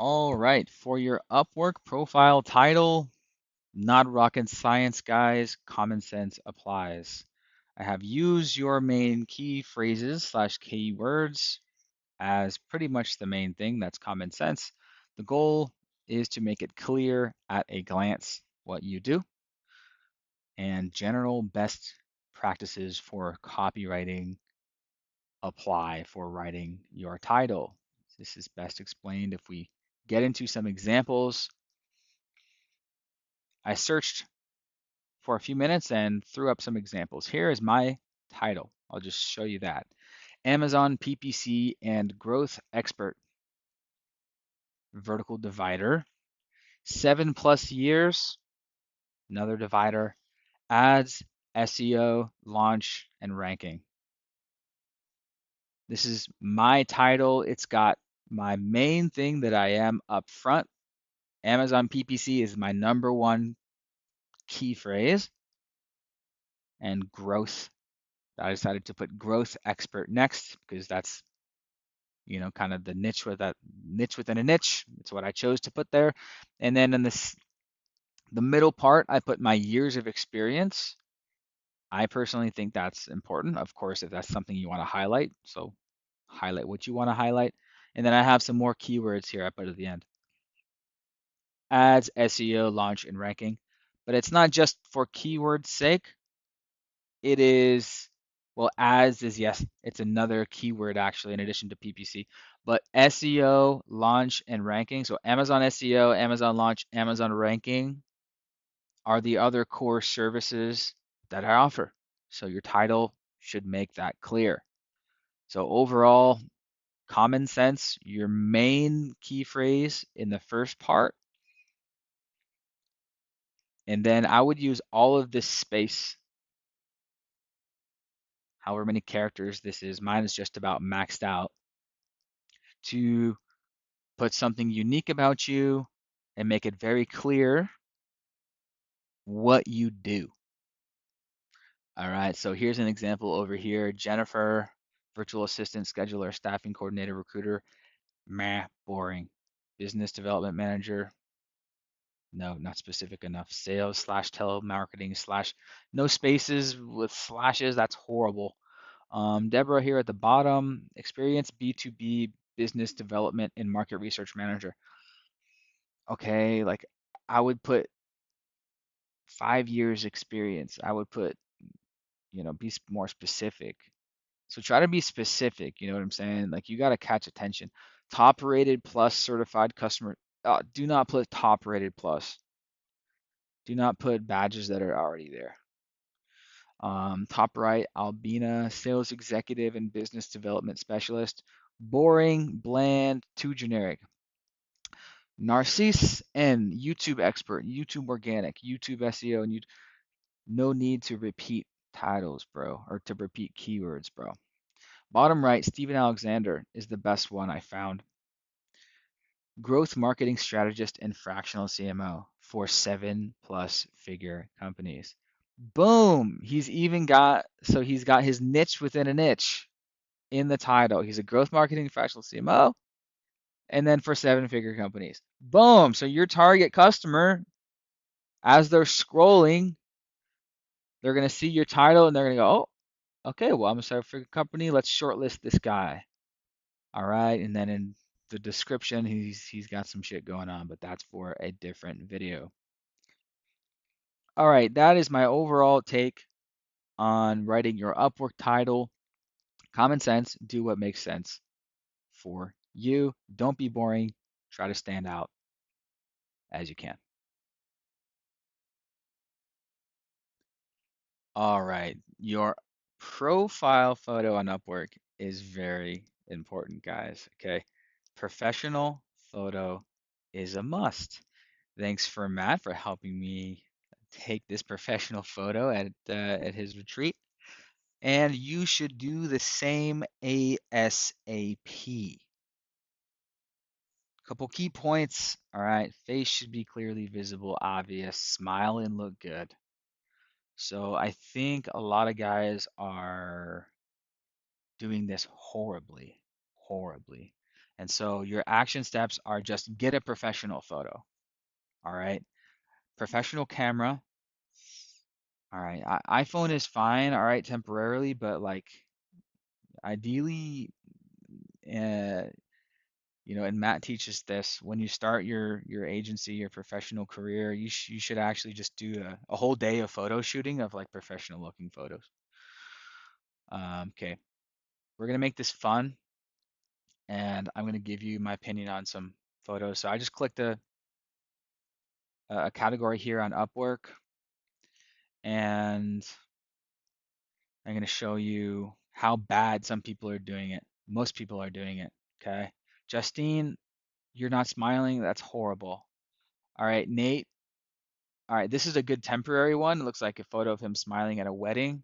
All right, for your Upwork profile title, not rocket science, guys. Common sense applies. I have used your main key phrases slash keywords as pretty much the main thing. That's common sense. The goal is to make it clear at a glance what you do and general best practices for copywriting apply for writing your title. This is best explained if we get into some examples. I searched for a few minutes and threw up some examples. Here is my title. I'll just show you that. Amazon PPC and Growth Expert, vertical divider, 7+ years, another divider, ads, SEO, launch, and ranking. This is my title. It's got my main thing that I am up front. Amazon PPC is my number one key phrase, and growth. I decided to put growth expert next because that's kind of the niche with that niche within a niche. It's what I chose to put there. And then in the middle part, I put my years of experience. I personally think that's important. Of course, if that's something you want to highlight, so highlight what you want to highlight. And then I have some more keywords here I put at the end. Ads, SEO, launch, and ranking. But it's not just for keyword sake. It is, well, ads is, yes, it's another keyword actually in addition to PPC. But SEO, launch, and ranking. So Amazon SEO, Amazon launch, Amazon ranking are the other core services that I offer. So your title should make that clear. So overall, common sense, your main key phrase in the first part. And then I would use all of this space, however many characters this is. Mine is just about maxed out, to put something unique about you and make it very clear what you do. All right, so here's an example over here. Jennifer, virtual assistant, scheduler, staffing coordinator, recruiter. Meh, boring. Business development manager. No, not specific enough. Sales slash telemarketing slash no spaces with slashes. That's horrible. Deborah here at the bottom. Experience B2B business development and market research manager. Okay, like I would put 5 years experience. I would put, be more specific. So try to be specific, you know what I'm saying? Like you got to catch attention. Top rated plus certified customer. Do not put top rated plus. Do not put badges that are already there. Top right, Albina, sales executive and business development specialist. Boring, bland, too generic. Narcisse and YouTube expert, YouTube organic, YouTube SEO, and no need to repeat titles, bro, or to repeat keywords, bro. Bottom right, Steven Alexander is the best one I found. Growth marketing strategist and fractional CMO for 7+ figure companies. Boom! He's got his niche within a niche in the title. He's a growth marketing fractional CMO, and then for 7-figure companies. Boom! So your target customer, as they're scrolling, they're gonna see your title and they're gonna go, oh, okay, well, I'm a 7-figure company. Let's shortlist this guy. All right, and then in the description, he's got some shit going on, but that's for a different video. All right, that is my overall take on writing your Upwork title. Common sense, do what makes sense for you. Don't be boring. Try to stand out as you can. All right, your profile photo on Upwork is very important, guys. Okay, professional photo is a must. Thanks for Matt for helping me take this professional photo at his retreat. And you should do the same ASAP. Couple key points. All right, face should be clearly visible, obvious, smile and look good. So I think a lot of guys are doing this horribly, horribly. And so your action steps are just get a professional photo. All right. Professional camera. All right. iPhone is fine. All right. Temporarily, but like ideally, uh, and Matt teaches this when you start your agency, your professional career, you should actually just do a whole day of photo shooting of like professional looking photos. Okay. We're gonna make this fun, and I'm gonna give you my opinion on some photos. So I just clicked a category here on Upwork, and I'm going to show you how bad some people are doing it. Most people are doing it. Okay. Justine, you're not smiling. That's horrible. All right, Nate. All right, this is a good temporary one. It looks like a photo of him smiling at a wedding.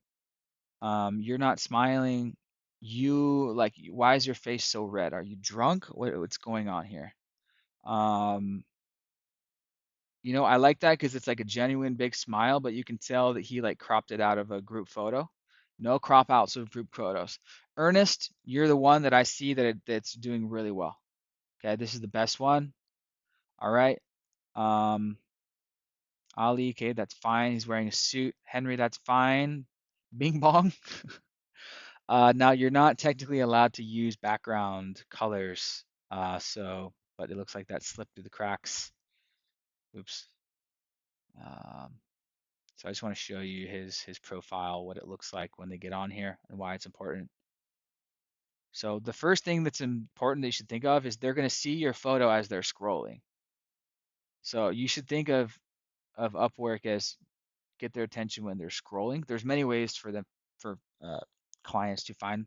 You're not smiling. You like, why is your face so red? Are you drunk? What's going on here? Um, I like that because it's like a genuine big smile, but you can tell that he like cropped it out of a group photo. No crop outs of group photos. Ernest, you're the one that I see that's doing really well. Okay, this is the best one. All right. Um, Ali, okay, that's fine. He's wearing a suit. Henry, that's fine. Bing bong. Now you're not technically allowed to use background colors. But it looks like that slipped through the cracks. Oops. Um, So I just want to show you his profile, what it looks like when they get on here and why it's important. So the first thing that's important that you should think of is they're going to see your photo as they're scrolling. So you should think of Upwork as get their attention when they're scrolling. There's many ways for clients to find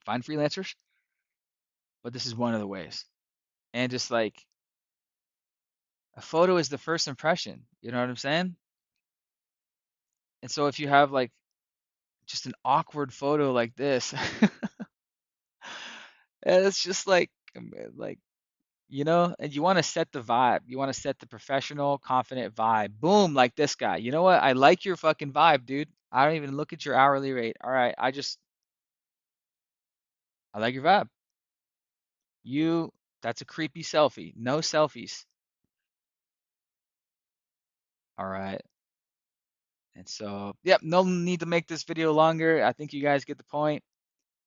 freelancers, but this is one of the ways. And just like a photo is the first impression, you know what I'm saying? And so if you have like just an awkward photo like this, and it's just like and you want to set the vibe. You want to set the professional, confident vibe. Boom, like this guy. You know what? I like your fucking vibe, dude. I don't even look at your hourly rate. All right, I like your vibe. You, that's a creepy selfie. No selfies. All right. And so, yep, no need to make this video longer. I think you guys get the point.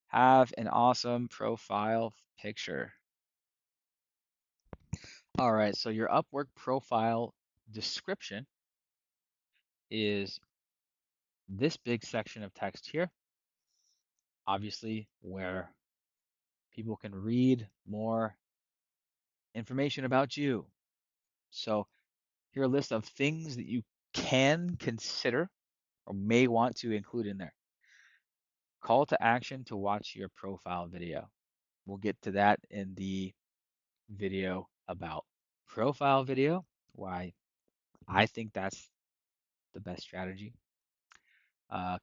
Have an awesome profile picture. All right, so your Upwork profile description is this big section of text here, obviously, where people can read more information about you. So here are a list of things that you can consider or may want to include in there. Call to action to watch your profile video. We'll get to that in the video about profile video, why I think that's the best strategy.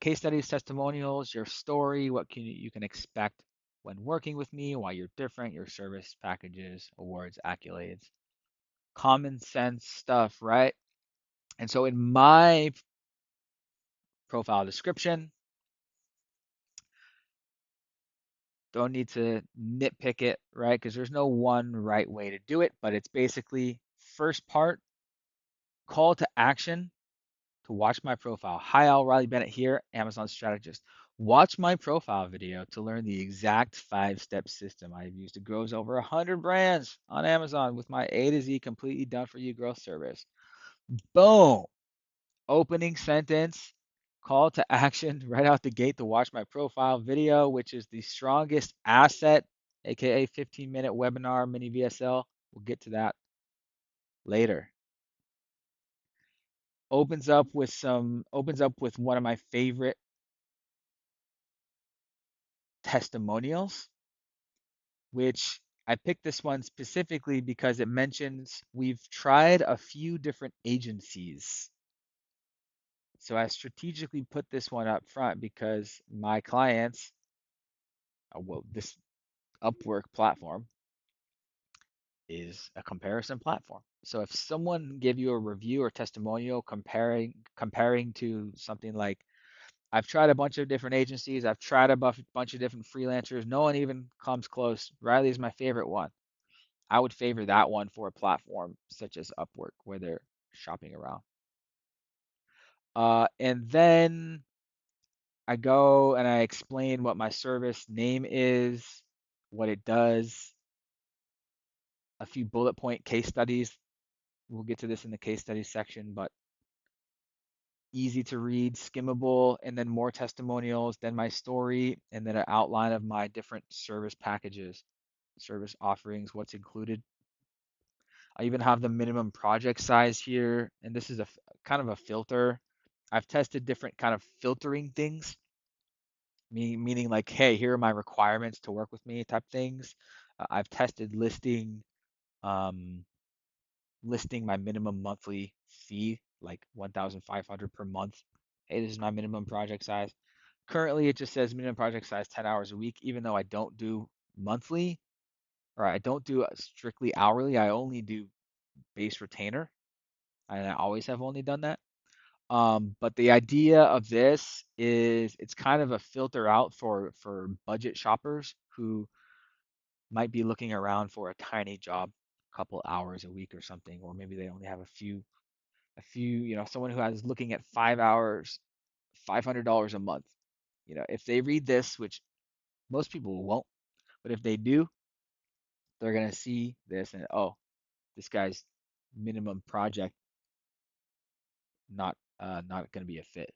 Case studies, testimonials, your story, what you can expect when working with me, why you're different, your service packages, awards, accolades, common sense stuff, right? And so in my profile description, don't need to nitpick it, right? Because there's no one right way to do it, but it's basically first part, call to action to watch my profile. Hi, Al Riley Bennett here, Amazon strategist. Watch my profile video to learn the exact 5-step system I've used to grow over 100 brands on Amazon with my A to Z completely done for you growth service. Boom. Opening sentence, call to action right out the gate to watch my profile video, which is the strongest asset, aka 15-minute webinar mini VSL. We'll get to that later. Opens up with one of my favorite testimonials, which I picked this one specifically because it mentions we've tried a few different agencies. So I strategically put this one up front because my clients, this Upwork platform is a comparison platform. So if someone gave you a review or testimonial comparing to something like I've tried a bunch of different agencies. I've tried a bunch of different freelancers. No one even comes close. Riley is my favorite one. I would favor that one for a platform such as Upwork where they're shopping around. And then I go and I explain what my service name is, what it does, a few bullet point case studies. We'll get to this in the case studies section, but easy to read, skimmable, and then more testimonials, then my story, and then an outline of my different service packages, service offerings, what's included. I even have the minimum project size here, and this is a kind of a filter. I've tested different kind of filtering things, meaning like, hey, here are my requirements to work with me type things. I've tested um, listing my minimum monthly fee, like 1,500 per month. Hey, this is my minimum project size. Currently, it just says minimum project size 10 hours a week, even though I don't do monthly or I don't do strictly hourly. I only do base retainer, and I always have only done that. But the idea of this is it's kind of a filter out for budget shoppers who might be looking around for a tiny job, a couple hours a week or something, or maybe they only have someone who is looking at 5 hours, $500 a month. If they read this, which most people won't, but if they do, they're gonna see this and oh, this guy's minimum project not gonna be a fit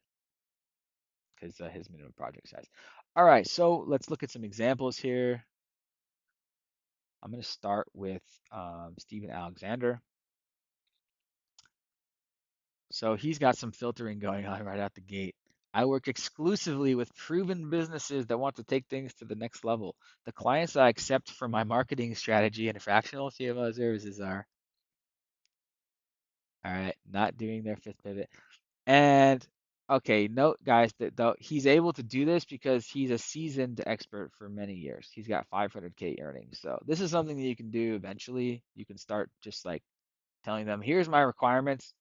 because his minimum project size. All right, so let's look at some examples here. I'm gonna start with Steven Alexander. So he's got some filtering going on right out the gate. I work exclusively with proven businesses that want to take things to the next level. The clients I accept for my marketing strategy and fractional CMO services are, all right, not doing their fifth pivot. And okay, note guys that though he's able to do this because he's a seasoned expert for many years. He's got 500K earnings. So this is something that you can do eventually. You can start just like telling them, here's my requirements.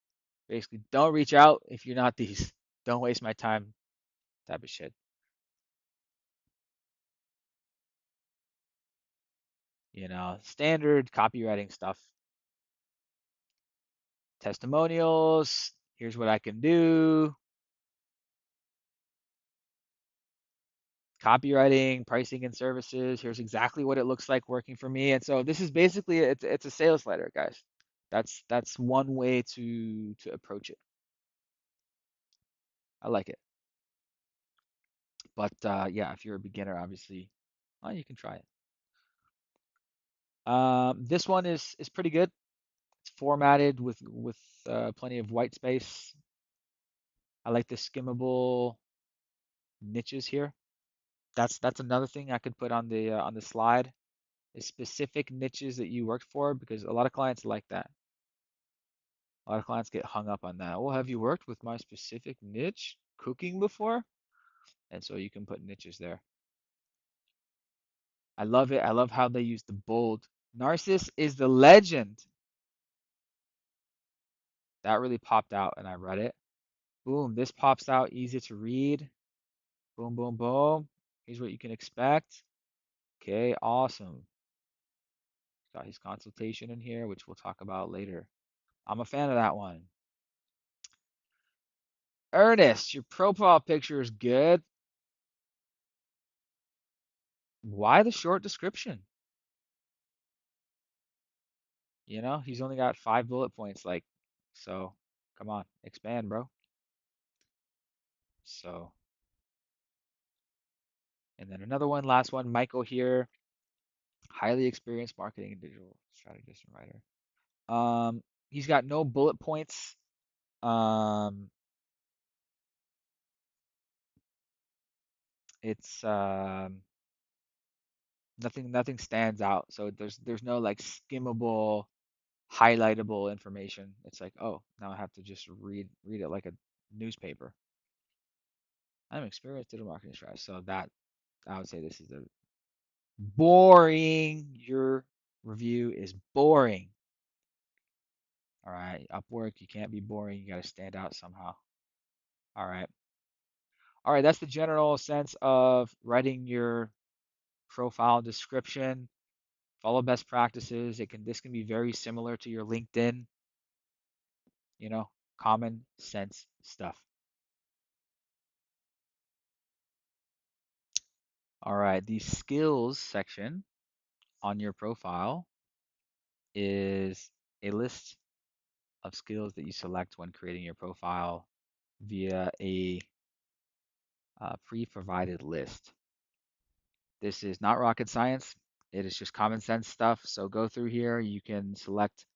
Basically, don't reach out if you're not these. Don't waste my time type of shit. Standard copywriting stuff. Testimonials. Here's what I can do. Copywriting, pricing and services. Here's exactly what it looks like working for me. And so this is basically it's a sales letter, guys. That's one way to approach it. I like it. But yeah, if you're a beginner, obviously, well, you can try it. This one is pretty good. It's formatted with plenty of white space. I like the skimmable niches here. That's another thing I could put on the slide is specific niches that you worked for because a lot of clients like that. A lot of clients get hung up on that. Well, have you worked with my specific niche cooking before? And so you can put niches there. I love it. I love how they use the bold. Narciss is the legend. That really popped out and I read it. Boom, this pops out, easy to read. Boom, boom, boom. Here's what you can expect. Okay, awesome. Got his consultation in here, which we'll talk about later. I'm a fan of that one. Ernest, your profile picture is good. Why the short description? He's only got 5 bullet points. So come on, expand, bro. So, and then another one, last one, Michael here, highly experienced marketing and digital strategist and writer. He's got no bullet points. Um, it's nothing stands out. So there's no like skimmable, highlightable information. It's like, oh, now I have to just read it like a newspaper. I'm experienced digital marketing strategist, so that I would say this is a boring. Your review is boring. All right, Upwork, you can't be boring. You got to stand out somehow. All right. All right, that's the general sense of writing your profile description. Follow best practices. This can be very similar to your LinkedIn, you know, common sense stuff. All right, the skills section on your profile is a list of skills that you select when creating your profile via a pre-provided list. This is not rocket science. It is just common sense stuff. So go through here. You can select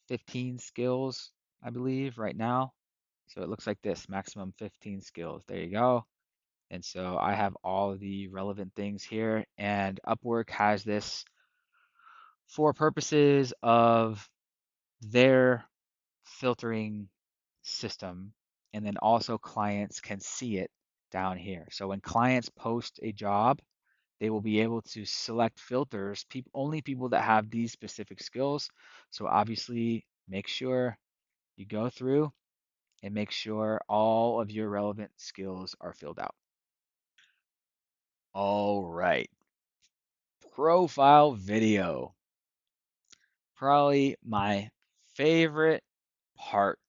15 skills, I believe, right now. So it looks like this, maximum 15 skills. There you go. And so I have all of the relevant things here. And Upwork has this for purposes of their filtering system. And then also clients can see it down here. So when clients post a job, they will be able to select filters, only people that have these specific skills. So obviously make sure you go through and make sure all of your relevant skills are filled out. All right. Profile video. Probably my favorite part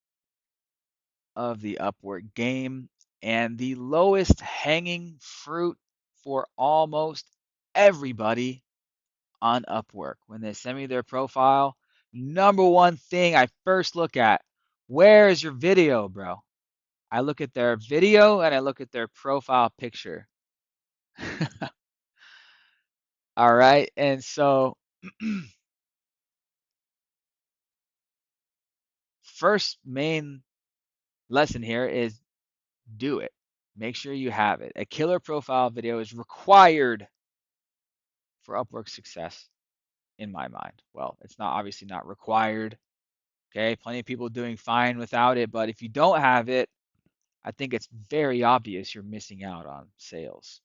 of the Upwork game and the lowest hanging fruit for almost everybody on Upwork. When they send me their profile, number one thing I first look at, where is your video, bro? I look at their video and I look at their profile picture. All right. And so, first main lesson here is do it. Make sure you have it. A killer profile video is required for Upwork success in my mind. Well, it's not obviously not required. Okay. Plenty of people doing fine without it. But if you don't have it, I think it's very obvious you're missing out on sales.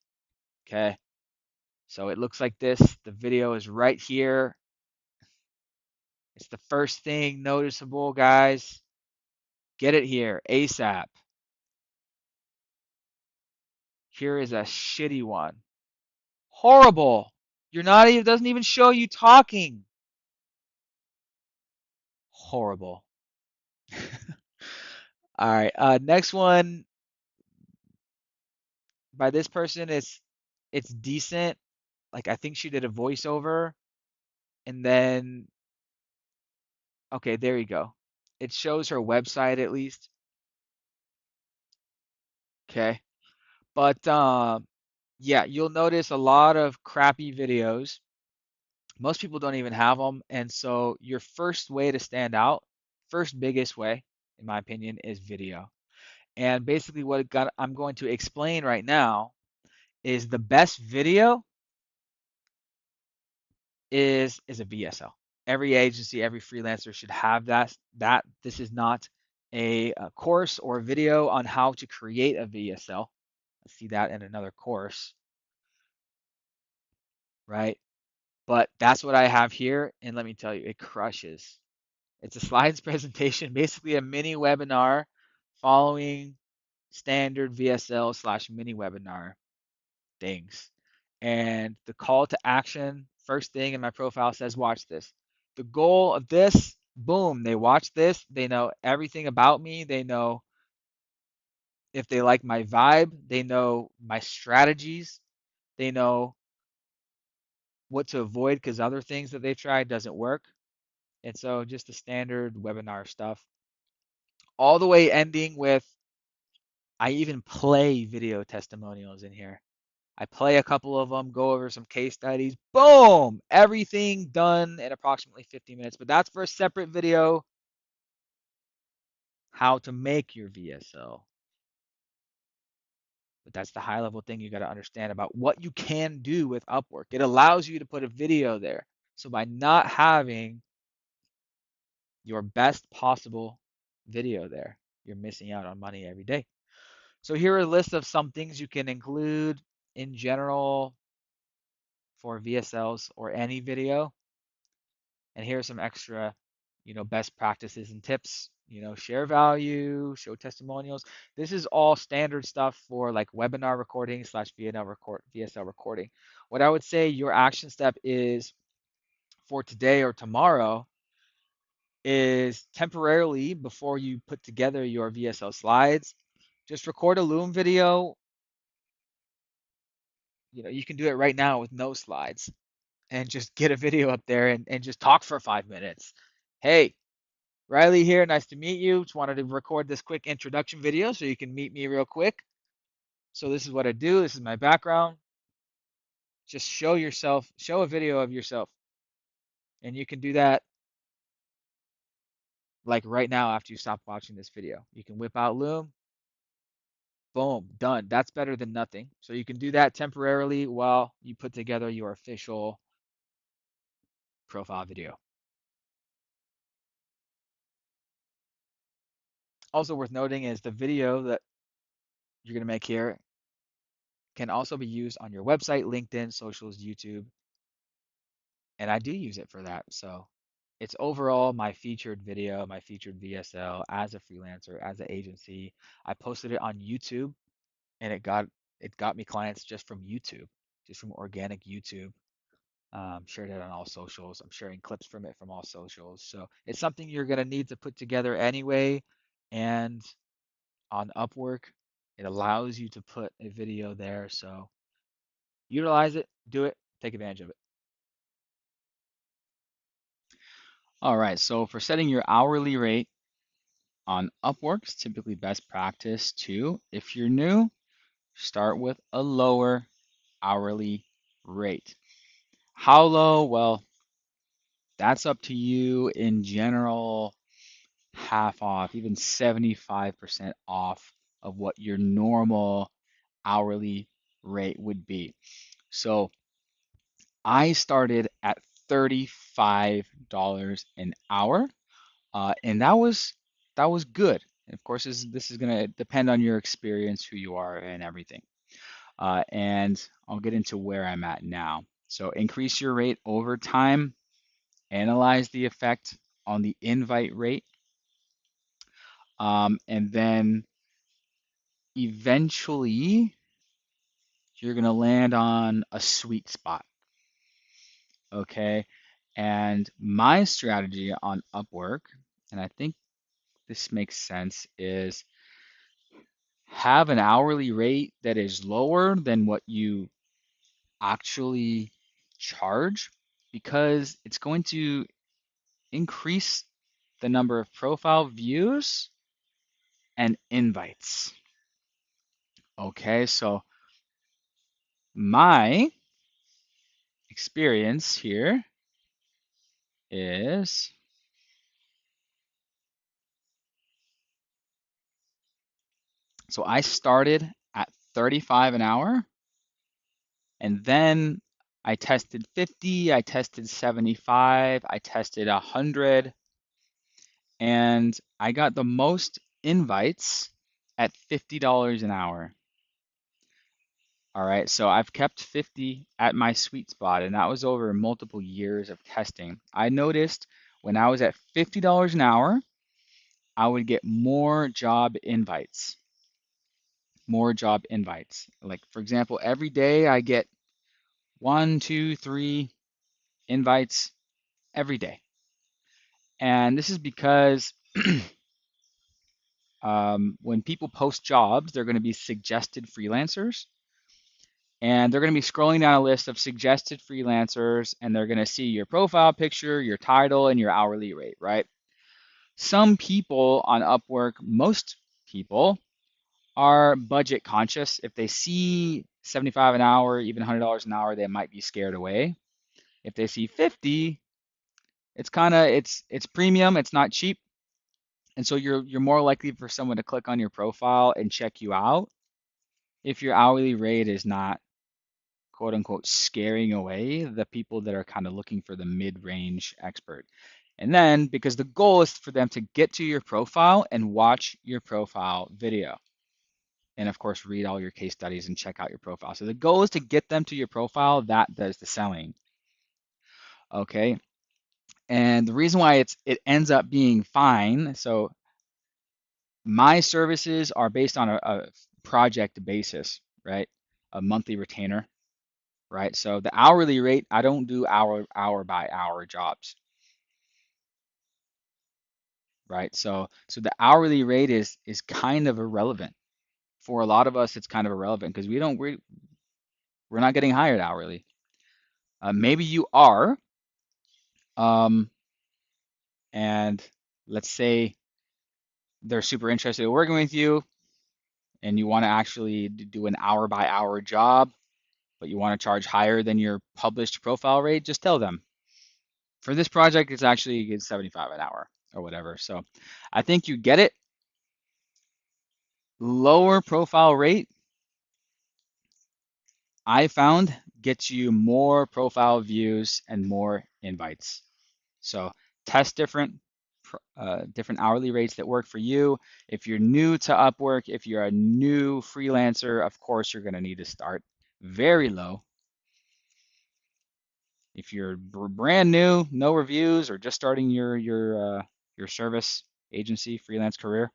Okay. So it looks like this. The video is right here. It's the first thing noticeable, guys. Get it here ASAP. Here is a shitty one. Horrible. You're not even, doesn't even show you talking. Horrible. All right. Next one by this person is it's decent. Like I think she did a voiceover and then okay, there you go. It shows her website at least. Okay. But yeah, you'll notice a lot of crappy videos. Most people don't even have them. And so your first way to stand out, first biggest way, in my opinion, is video. And basically I'm going to explain right now is the best video is a VSL. Every agency, every freelancer should have that this is not a course or a video on how to create a VSL. I see that in another course, right? But that's what I have here, and let me tell you, it crushes. It's a slides presentation, basically a mini webinar following standard VSL slash mini webinar things. And the call to action, first thing in my profile says, watch this. The goal of this, boom, they watch this. They know everything about me. They know if they like my vibe. They know my strategies. They know what to avoid because other things that they've tried doesn't work. And so just the standard webinar stuff. All the way ending with, I even play video testimonials in here. I play a couple of them, go over some case studies. Boom! Everything done in approximately 50 minutes. But that's for a separate video, how to make your VSL. But that's the high level thing you got to understand about what you can do with Upwork. It allows you to put a video there. So by not having your best possible video there, you're missing out on money every day. So here are a list of some things you can include in general for VSLs or any video. And here's some extra best practices and tips, share value, show testimonials. This is all standard stuff for like webinar recording slash VSL recording. What I would say your action step is for today or tomorrow is temporarily before you put together your VSL slides, just record a Loom video. You can do it right now with no slides and just get a video up there and just talk for 5 minutes. Hey, Riley here. Nice to meet you. Just wanted to record this quick introduction video so you can meet me real quick. So this is what I do. This is my background. Just show yourself, show a video of yourself. And you can do that like right now after you stop watching this video. You can whip out Loom. Boom, done. That's better than nothing. So you can do that temporarily while you put together your official profile video. Also worth noting is the video that you're going to make here can also be used on your website, LinkedIn, socials, YouTube, and I do use it for that. So it's overall my featured video, my featured VSL as a freelancer, as an agency. I posted it on YouTube and it got me clients just from YouTube, just from organic YouTube. Shared it on all socials. I'm sharing clips from it from all socials. So it's something you're gonna need to put together anyway. And on Upwork, it allows you to put a video there. So utilize it, do it, take advantage of it. All right, so for setting your hourly rate on Upwork, it's typically best practice to, if you're new, start with a lower hourly rate. How low? Well, that's up to you. In general, half off, even 75% off of what your normal hourly rate would be. So I started at $35 an hour, and that was good. And of course, this is gonna depend on your experience, who you are, and everything. And I'll get into where I'm at now. So increase your rate over time. Analyze the effect on the invite rate, and then eventually you're going to land on a sweet spot. Okay. And my strategy on Upwork, and I think this makes sense, is have an hourly rate that is lower than what you actually charge because it's going to increase the number of profile views and invites. Okay, so my experience here is, so I started at 35 an hour and then I tested 50, I tested 75, I tested 100, and I got the most invites at $50 an hour. All right, so I've kept 50 at my sweet spot, and that was over multiple years of testing. I noticed when I was at $50 an hour, I would get more job invites, more job invites. Like, for example, every day I get one, two, three invites every day. And this is because when people post jobs, they're going to be suggested freelancers. And they're going to be scrolling down a list of suggested freelancers, and they're going to see your profile picture, your title, and your hourly rate, right? Some people on Upwork, most people, are budget conscious. If they see 75 an hour, even $100 an hour, they might be scared away. If they see 50, it's premium, it's not cheap. And so you're more likely for someone to click on your profile and check you out if your hourly rate is not quote unquote scaring away the people that are kind of looking for the mid-range expert. And then because the goal is for them to get to your profile and watch your profile video. And of course, read all your case studies and check out your profile. So the goal is to get them to your profile. That does the selling. Okay. And the reason why it ends up being fine, so my services are based on a project basis, right? A monthly retainer, right? So the hourly rate, I don't do hour by hour jobs, right? So the hourly rate is kind of irrelevant. For a lot of us, it's kind of irrelevant because we're not getting hired hourly. Maybe you are, um, and let's say they're super interested in working with you, and you want to actually do an hour by hour job, but you want to charge higher than your published profile rate, just tell them. For this project, it's 75 an hour or whatever. So I think you get it. Lower profile rate, I found, gets you more profile views and more invites. So test different hourly rates that work for you. If you're new to Upwork, if you're a new freelancer, of course you're going to need to start very low. If you're brand new, no reviews, or just starting your service agency freelance career,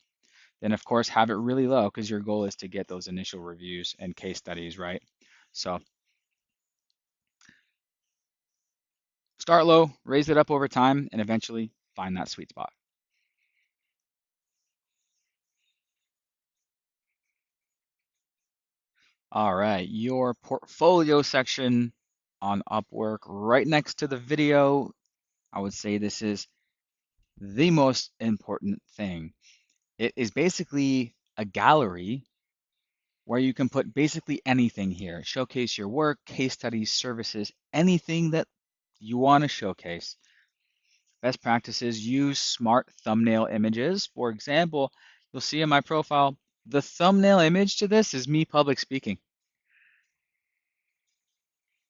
then of course have it really low because your goal is to get those initial reviews and case studies, right? So start low, raise it up over time, and eventually find that sweet spot. All right, your portfolio section on Upwork right next to the video. I would say this is the most important thing. It is basically a gallery where you can put basically anything here. Showcase your work, case studies, services, anything that you want to showcase. Best practices, use smart thumbnail images. For example, you'll see in my profile, the thumbnail image to this is me public speaking,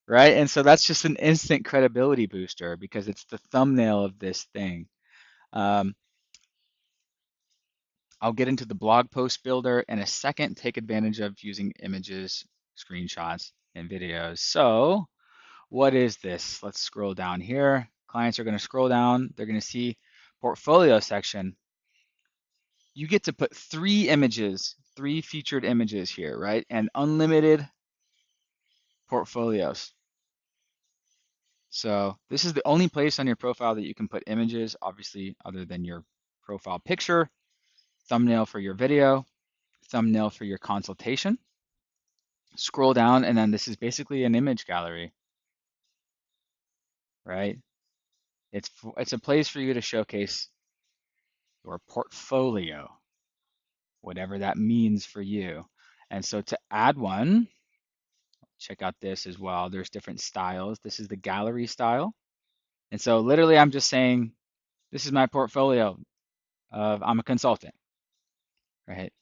right? And so that's just an instant credibility booster because it's the thumbnail of this thing. Um, I'll get into the blog post builder in a second, take advantage of using images, screenshots, and videos. So what is this? Let's scroll down here. Clients are going to scroll down. They're going to see portfolio section. You get to put three images, three featured images here, right? And unlimited portfolios. So this is the only place on your profile that you can put images, obviously, other than your profile picture, thumbnail for your video, thumbnail for your consultation. Scroll down, and then this is basically an image gallery, right? It's a place for you to showcase your portfolio, whatever that means for you. And so to add one, check out this as well. There's different styles. This is the gallery style. And so literally I'm just saying, this is my portfolio of I'm a consultant, right?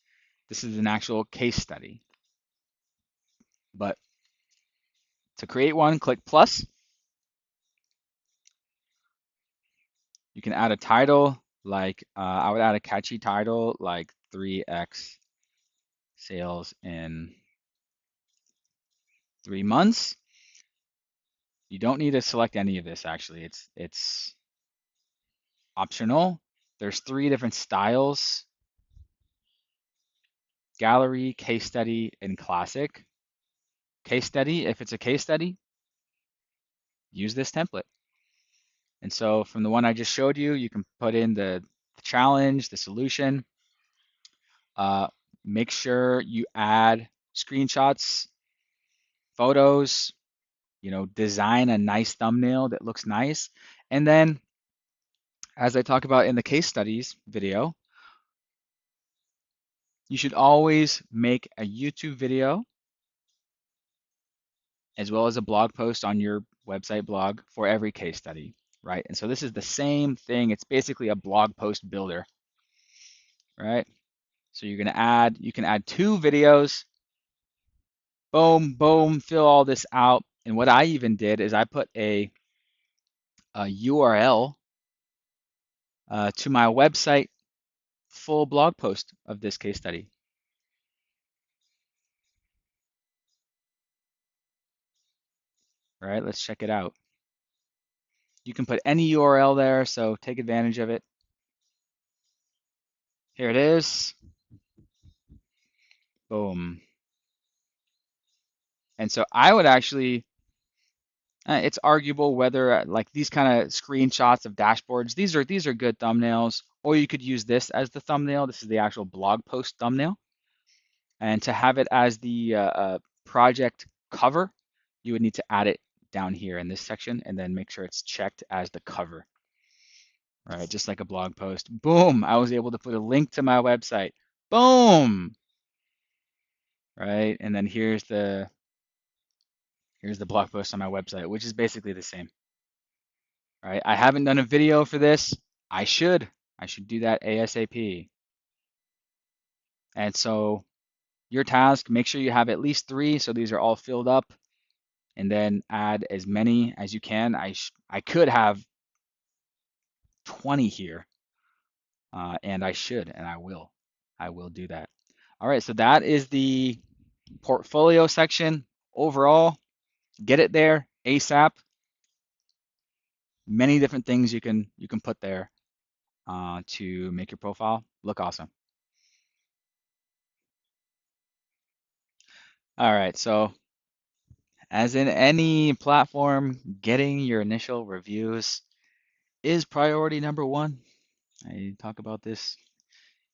This is an actual case study. But to create one, click plus. You can add a title like I would add a catchy title like 3x sales in 3 months. You don't need to select any of this actually. It's optional. There's three different styles: gallery, case study, and classic. Case study, if it's a case study, use this template. And so from the one I just showed you, you can put in the challenge, the solution. Uh, Make sure you add screenshots, photos, design a nice thumbnail that looks nice. And then, as I talk about in the case studies video, you should always make a YouTube video as well as a blog post on your website blog for every case study, right? And so this is the same thing. It's basically a blog post builder, right? So you can add two videos, boom, boom, fill all this out. And what I even did is I put a URL to my website full blog post of this case study. All right, let's check it out. You can put any URL there, so take advantage of it. Here it is. Boom. And so I would actually, it's arguable whether like these kind of screenshots of dashboards, these are good thumbnails, or you could use this as the thumbnail. This is the actual blog post thumbnail. And to have it as the project cover, you would need to add it down here in this section and then make sure it's checked as the cover, right? Just like a blog post. Boom, I was able to put a link to my website. Boom, right? And then here's the blog post on my website, which is basically the same, right? I haven't done a video for this. I should. I should do that ASAP. And so your task, make sure you have at least 3, so these are all filled up, and then add as many as you can. I could have 20 here, and I should, and I will. I will do that. All right, so that is the portfolio section. Overall, get it there ASAP. Many different things you can put there to make your profile look awesome. All right, so as in any platform, getting your initial reviews is priority number 1. I talk about this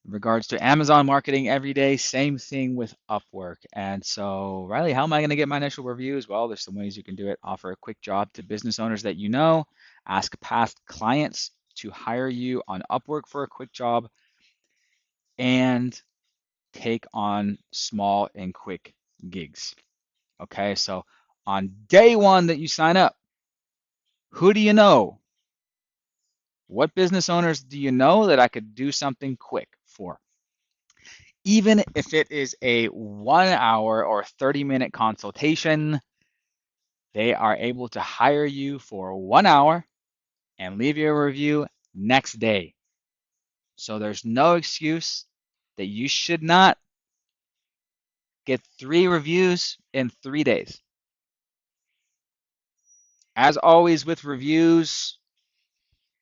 in regards to Amazon marketing every day. Same thing with Upwork. And so, Riley, how am I going to get my initial reviews? Well, there's some ways you can do it. Offer a quick job to business owners that you know. Ask past clients to hire you on Upwork for a quick job, and take on small and quick gigs. Okay, so on day 1 that you sign up, who do you know? What business owners do you know that I could do something quick for? Even if it is a 1 hour or 30-minute consultation, they are able to hire you for 1 hour and leave you a review next day. So there's no excuse that you should not get 3 reviews in 3 days. As always with reviews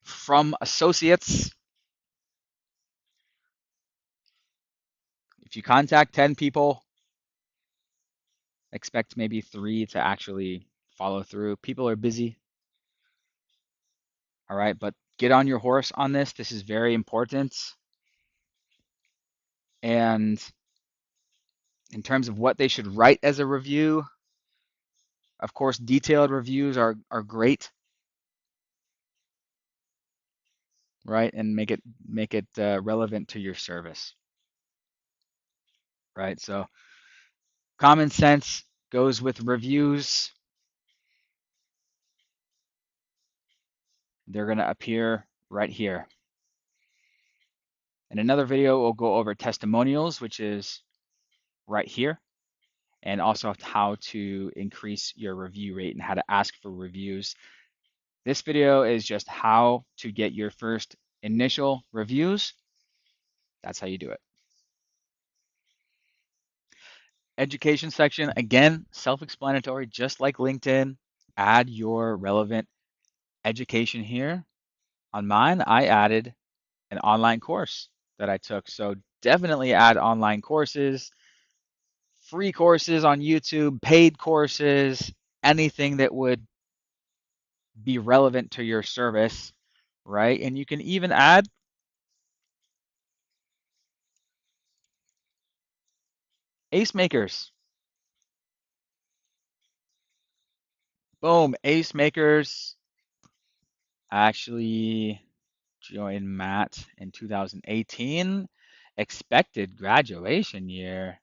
from associates, if you contact 10 people, expect maybe 3 to actually follow through. People are busy. All right, but get on your horse on this. This is very important. And in terms of what they should write as a review, of course, detailed reviews are great, right? And make it relevant to your service, right? So common sense goes with reviews. They're going to appear right here. In another video, we'll go over testimonials, which is right here, and also how to increase your review rate and how to ask for reviews. This video is just how to get your first initial reviews. That's how you do it. Education section, again, self-explanatory, just like LinkedIn. Add your relevant education here. On mine, I added an online course that I took. So definitely add online courses, free courses on YouTube, paid courses, anything that would be relevant to your service, right? And you can even add Ace Makers. Boom, Ace Makers. I actually joined Matt in 2018. Expected graduation year,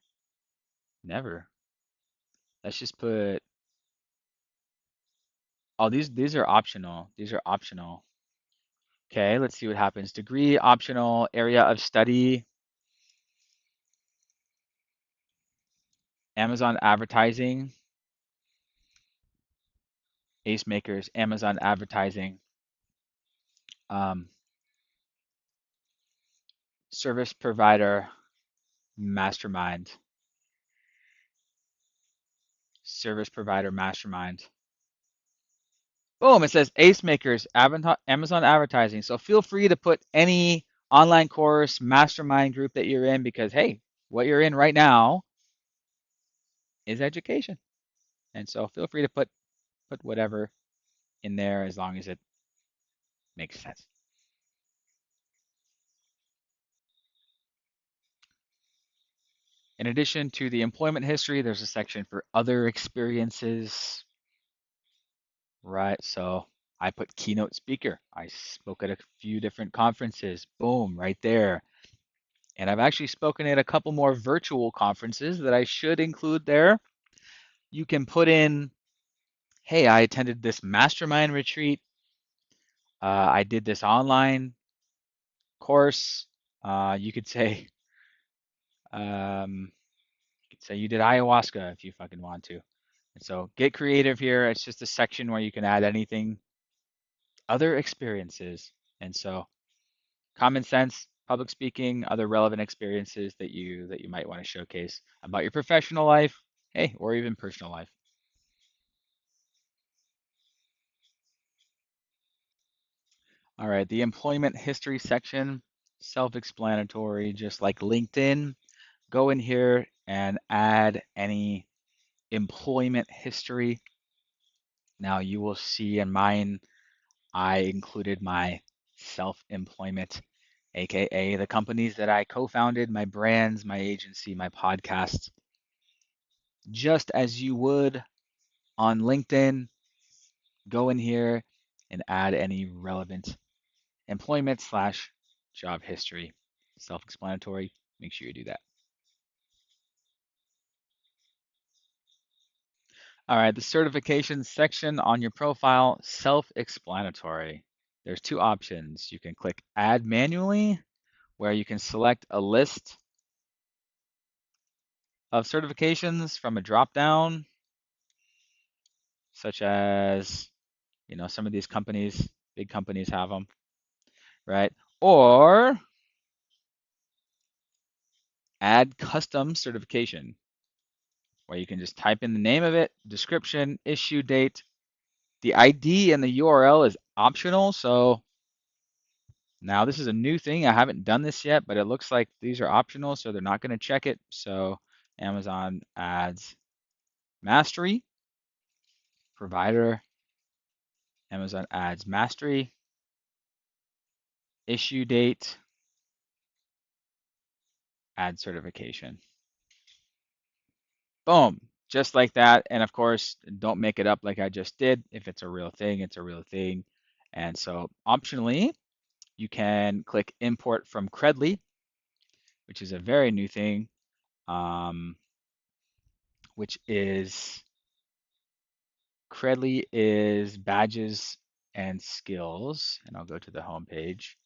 never. Let's just put, oh, these are optional. These are optional. Okay, let's see what happens. Degree, optional, area of study, Amazon advertising, Ace Makers, Amazon advertising, um, service provider, mastermind, service provider, mastermind. Boom, it says Ace Makers, Amazon advertising. So feel free to put any online course, mastermind group that you're in because, hey, what you're in right now is education. And so feel free to put whatever in there as long as it makes sense. In addition to the employment history, there's a section for other experiences, right? So I put keynote speaker. I spoke at a few different conferences. Boom, right there. And I've actually spoken at a couple more virtual conferences that I should include there. You can put in, hey, I attended this mastermind retreat. I did this online course. You could say, um, you could say you did ayahuasca if you fucking want to. And so get creative here. It's just a section where you can add anything, other experiences. And so common sense, public speaking, other relevant experiences that you might want to showcase about your professional life, hey, or even personal life. All right, the employment history section, self-explanatory, just like LinkedIn. Go in here and add any employment history. Now you will see in mine, I included my self-employment, aka the companies that I co-founded, my brands, my agency, my podcast, just as you would on LinkedIn. Go in here and add any relevant employment slash job history. Self-explanatory. Make sure you do that. All right, the certification section on your profile, self-explanatory. There's two options. You can click add manually, where you can select a list of certifications from a drop down, such as, some of these companies, big companies have them, right? Or add custom certification, where you can just type in the name of it, description, issue date. The ID and the URL is optional. So now this is a new thing. I haven't done this yet, but it looks like these are optional, so they're not going to check it. So Amazon adds mastery, provider, Amazon adds mastery, issue date, add certification. Boom, just like that. And of course, don't make it up like I just did. If it's a real thing, it's a real thing. And so optionally, you can click import from Credly, which is a very new thing, um, which is Credly is badges and skills. And I'll go to the home page.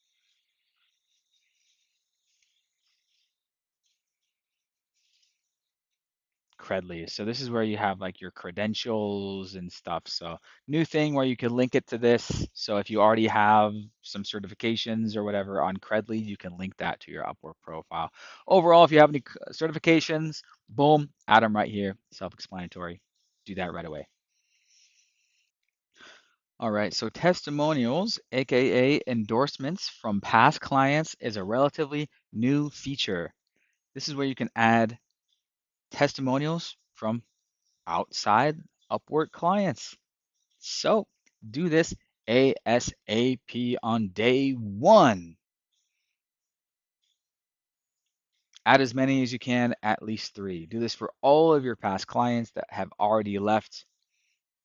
Credly. So this is where you have like your credentials and stuff. So new thing where you can link it to this. So if you already have some certifications or whatever on Credly, you can link that to your Upwork profile. Overall, if you have any certifications, boom, add them right here. Self-explanatory. Do that right away. All right, so testimonials, aka endorsements from past clients, is a relatively new feature. This is where you can add testimonials from outside Upwork clients. So do this ASAP on day one. Add as many as you can, at least 3. Do this for all of your past clients that have already left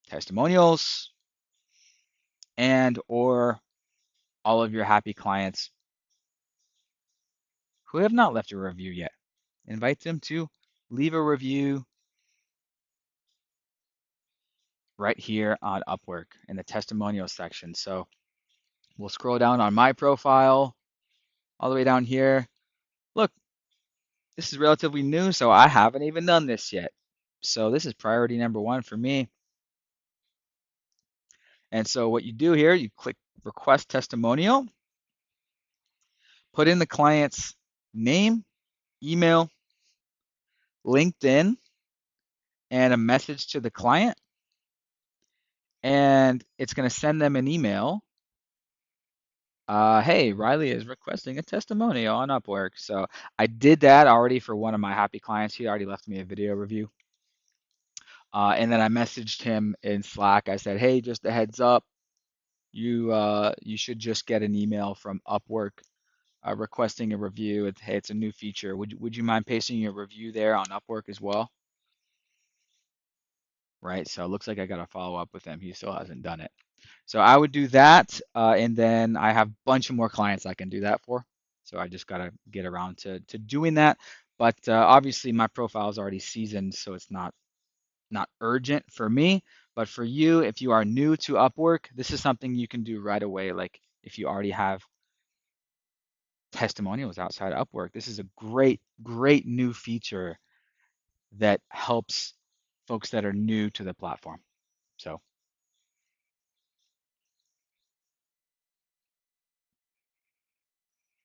testimonials and or all of your happy clients who have not left a review yet. Invite them to leave a review right here on Upwork in the testimonial section. So we'll scroll down on my profile all the way down here. Look, this is relatively new, so I haven't even done this yet. So this is priority number 1 for me. And so what you do here, you click request testimonial, put in the client's name, email, LinkedIn, and a message to the client. and it's going to send them an email. Hey, Riley is requesting a testimonial on Upwork. So I did that already for one of my happy clients. He already left me a video review. And then I messaged him in Slack. I said, hey, just a heads up, you should just get an email from Upwork requesting a review. Hey, it's a new feature. Would you mind pasting your review there on Upwork as well? Right. So it looks like I got to follow up with him. He still hasn't done it. So I would do that, and then I have a bunch of more clients I can do that for. So I just got to get around to doing that. But obviously my profile is already seasoned, so it's not urgent for me. But for you, if you are new to Upwork, this is something you can do right away. Like if you already have testimonials outside of Upwork, this is a great new feature that helps folks that are new to the platform. So,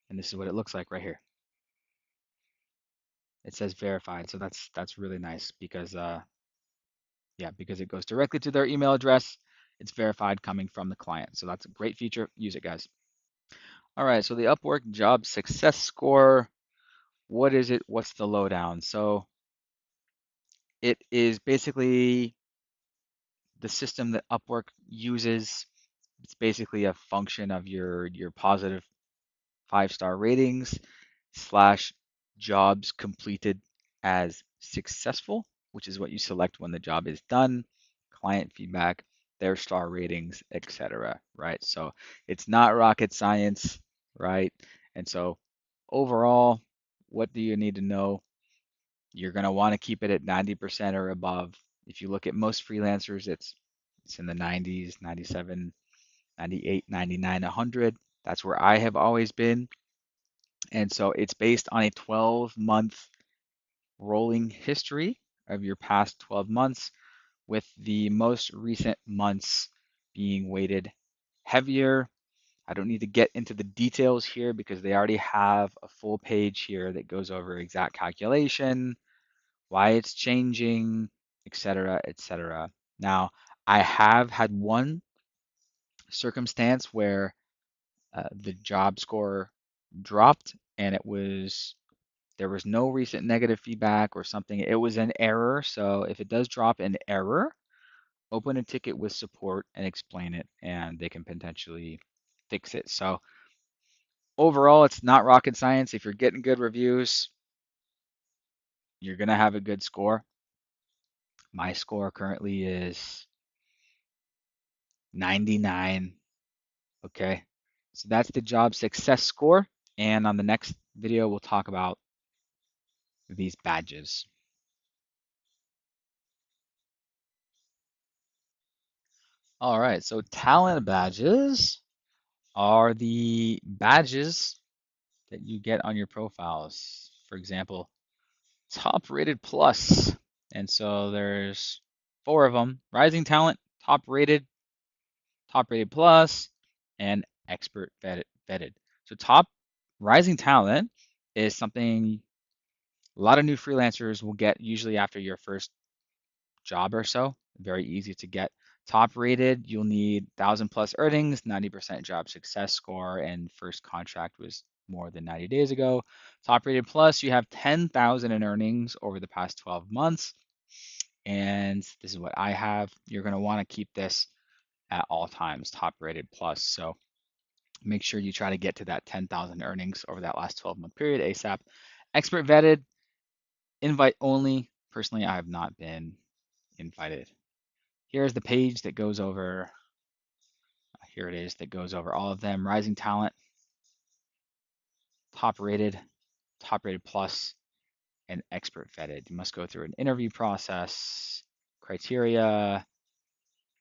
and this is what it looks like right here. It says verified, so that's really nice because yeah, because it goes directly to their email address. It's verified coming from the client. So that's a great feature. Use it, guys. All right, so the Upwork job success score, what is it? What's the lowdown? So it is basically the system that Upwork uses. It's basically a function of your positive 5-star ratings slash jobs completed as successful, which is what you select when the job is done, client feedback, their star ratings, etc. Right? So it's not rocket science, right? And so overall, what do you need to know? You're going to want to keep it at 90% or above. If you look at most freelancers, it's in the 90s, 97, 98, 99, 100. That's where I have always been. And so it's based on a 12-month rolling history of your past 12 months, with the most recent months being weighted heavier. I don't need to get into the details here because they already have a full page here that goes over exact calculation, why it's changing, etc., etc. Now, I have had one circumstance where the job score dropped and there was no recent negative feedback or something. It was an error. So if it does drop an error, open a ticket with support and explain it, and they can potentially fix it. So overall, it's not rocket science. If you're getting good reviews, you're going to have a good score. My score currently is 99. Okay. So that's the job success score. And on the next video, we'll talk about these badges. All right. So talent badges are the badges that you get on your profiles. For example, top rated plus. And so there's 4 of them: rising talent, top rated plus, and expert vetted. So top rising talent is something a lot of new freelancers will get usually after your first job or so. Very easy to get. Top rated, you'll need 1,000 plus earnings, 90% job success score, and first contract was more than 90 days ago. Top rated plus, you have 10,000 in earnings over the past 12 months. And this is what I have. You're going to want to keep this at all times, top rated plus. So make sure you try to get to that 10,000 earnings over that last 12-month period ASAP. Expert vetted, invite only. Personally, I have not been invited. Here's the page that goes over, here it is, that goes over all of them. Rising talent, top rated plus, and expert vetted. You must go through an interview process, criteria. I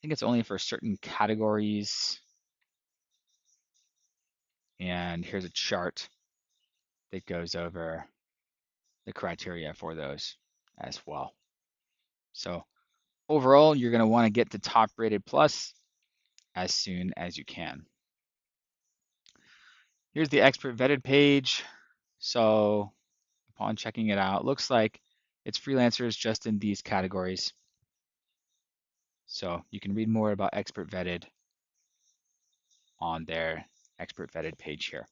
think it's only for certain categories. And here's a chart that goes over the criteria for those as well. So overall, you're going to want to get to top rated plus as soon as you can. Here's the expert vetted page. So upon checking it out, looks like it's freelancers just in these categories. So you can read more about Expert Vetted on their Expert Vetted page here.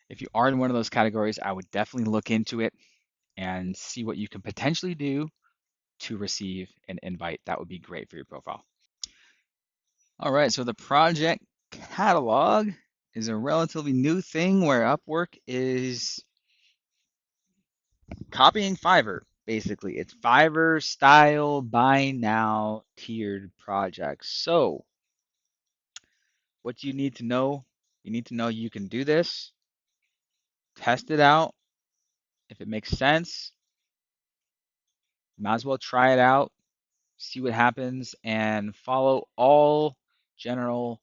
If you are in one of those categories, I would definitely look into it and see what you can potentially do to receive an invite. That would be great for your profile. All right, so the project catalog is a relatively new thing where Upwork is copying Fiverr, basically. It's Fiverr style buy now tiered projects. So, what do you need to know? You need to know you can do this, test it out. If it makes sense, you might as well try it out, see what happens, and follow all general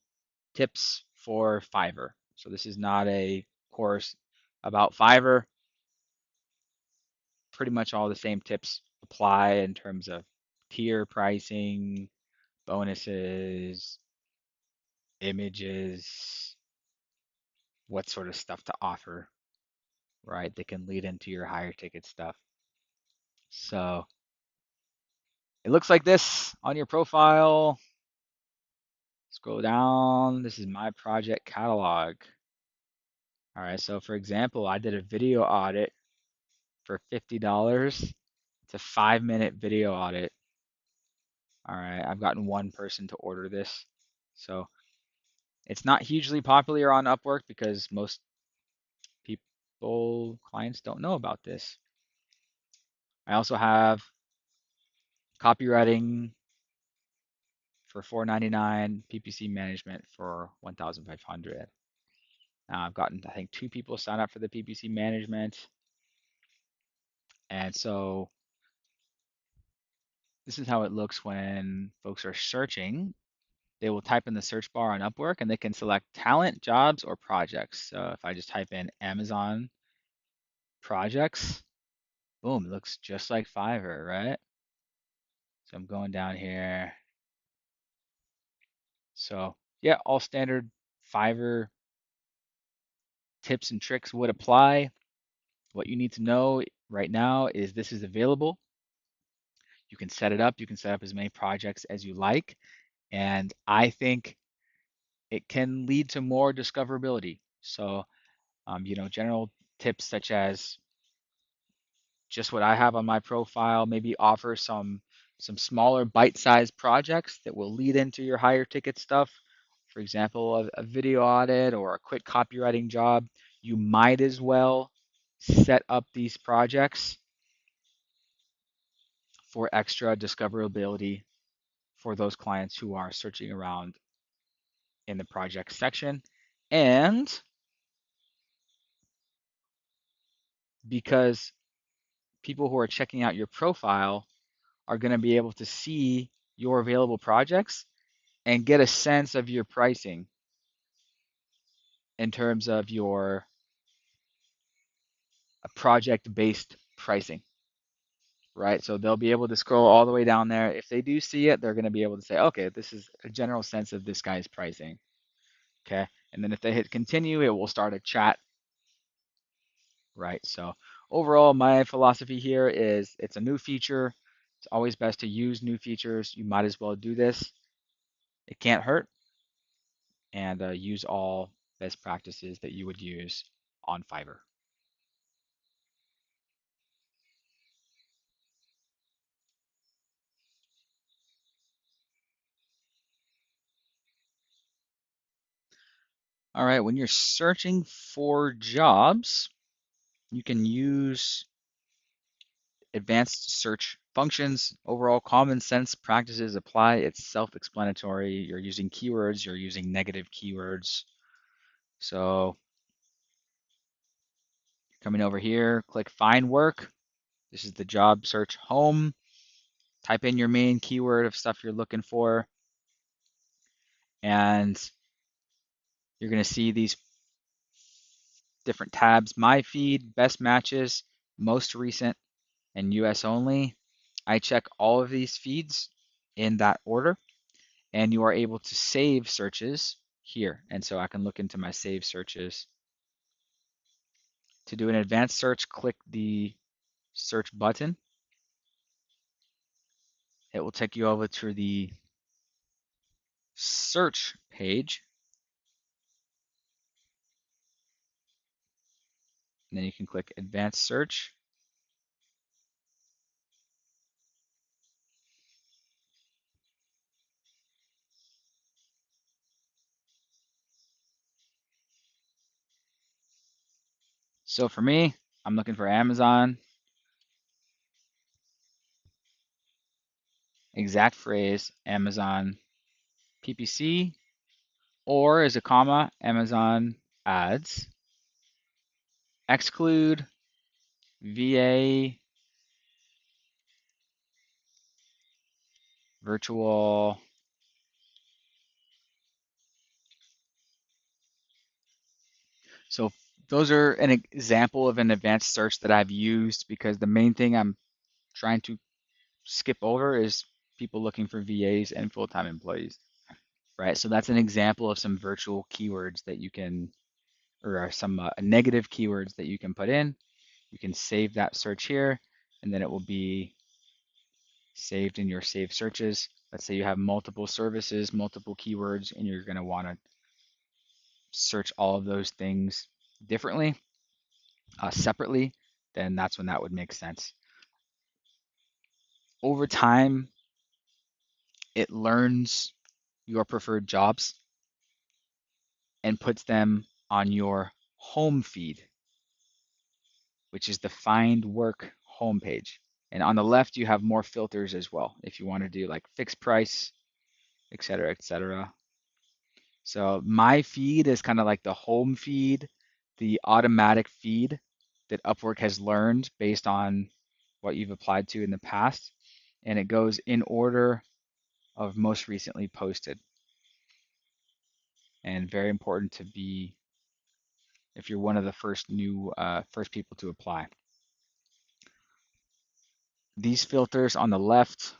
tips for Fiverr. So, this is not a course about Fiverr. Pretty much all the same tips apply in terms of tier pricing, bonuses, images, what sort of stuff to offer, right? That can lead into your higher ticket stuff. So it looks like this on your profile. Scroll down. This is my project catalog. All right. So for example, I did a video audit for $50. It's a 5-minute video audit. All right. I've gotten one person to order this. So it's not hugely popular on Upwork because most people, clients don't know about this. I also have copywriting for $4.99, PPC management for $1,500. Now I've gotten, I think, 2 people sign up for the PPC management. And so this is how it looks when folks are searching. They will type in the search bar on Upwork and they can select talent, jobs, or projects. So if I just type in Amazon projects, boom, it looks just like Fiverr, right? So I'm going down here. So yeah, all standard Fiverr tips and tricks would apply. What you need to know right now is this is available. You can set it up. You can set up as many projects as you like. And I think it can lead to more discoverability. So, general tips such as just what I have on my profile, maybe offer some smaller bite-sized projects that will lead into your higher ticket stuff. For example, a video audit or a quick copywriting job. You might as well set up these projects for extra discoverability for those clients who are searching around in the project section. And because people who are checking out your profile are going to be able to see your available projects and get a sense of your pricing in terms of your project-based pricing, right? So they'll be able to scroll all the way down there. If they do see it, they're going to be able to say, okay, this is a general sense of this guy's pricing. Okay. And then if they hit continue, it will start a chat, right? So overall, my philosophy here is it's a new feature. It's always best to use new features. You might as well do this. It can't hurt. And use all best practices that you would use on Fiverr. All right, when you're searching for jobs, you can use advanced search functions. Overall, common sense practices apply. It's self-explanatory. You're using keywords, you're using negative keywords. So coming over here, click find work. This is the job search home. Type in your main keyword of stuff you're looking for, and you're going to see these different tabs: my feed, best matches, most recent, and US only. I check all of these feeds in that order, and you are able to save searches here. And so I can look into my save searches. To do an advanced search, click the search button. it will take you over to the search page, and then you can click advanced search. So for me, I'm looking for Amazon, exact phrase, Amazon PPC, or as a comma, Amazon ads, exclude VA virtual. So those are an example of an advanced search that I've used because the main thing I'm trying to skip over is people looking for VAs and full-time employees, right? So that's an example of some virtual keywords that you can, or are some negative keywords that you can put in. You can save that search here, and then it will be saved in your saved searches. Let's say you have multiple services, multiple keywords, and you're going to want to search all of those things differently, separately, then that's when that would make sense. Over time, it learns your preferred jobs and puts them on your home feed, which is the find work homepage. And on the left, you have more filters as well if you want to do like fixed price, et cetera, et cetera. So my feed is kind of like the home feed, the automatic feed that Upwork has learned based on what you've applied to in the past. And it goes in order of most recently posted. And very important to be if you're one of the first people to apply. These filters on the left,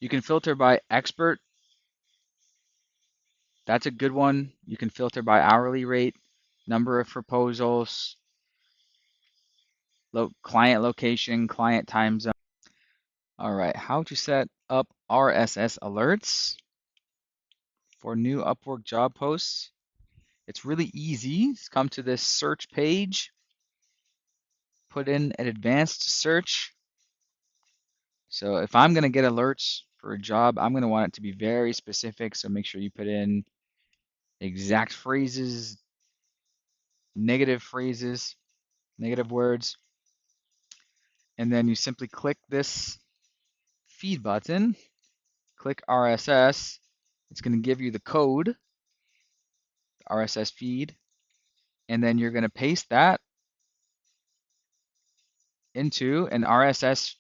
you can filter by expert. That's a good one. You can filter by hourly rate, number of proposals, client location, client time zone. All right, how to set up RSS alerts for new Upwork job posts. It's really easy. Just come to this search page, put in an advanced search. So if I'm going to get alerts for a job, I'm going to want it to be very specific. So make sure you put in exact phrases, negative phrases, negative words, and then you simply click this feed button, click RSS. It's going to give you the code, RSS feed, and then you're going to paste that into an RSS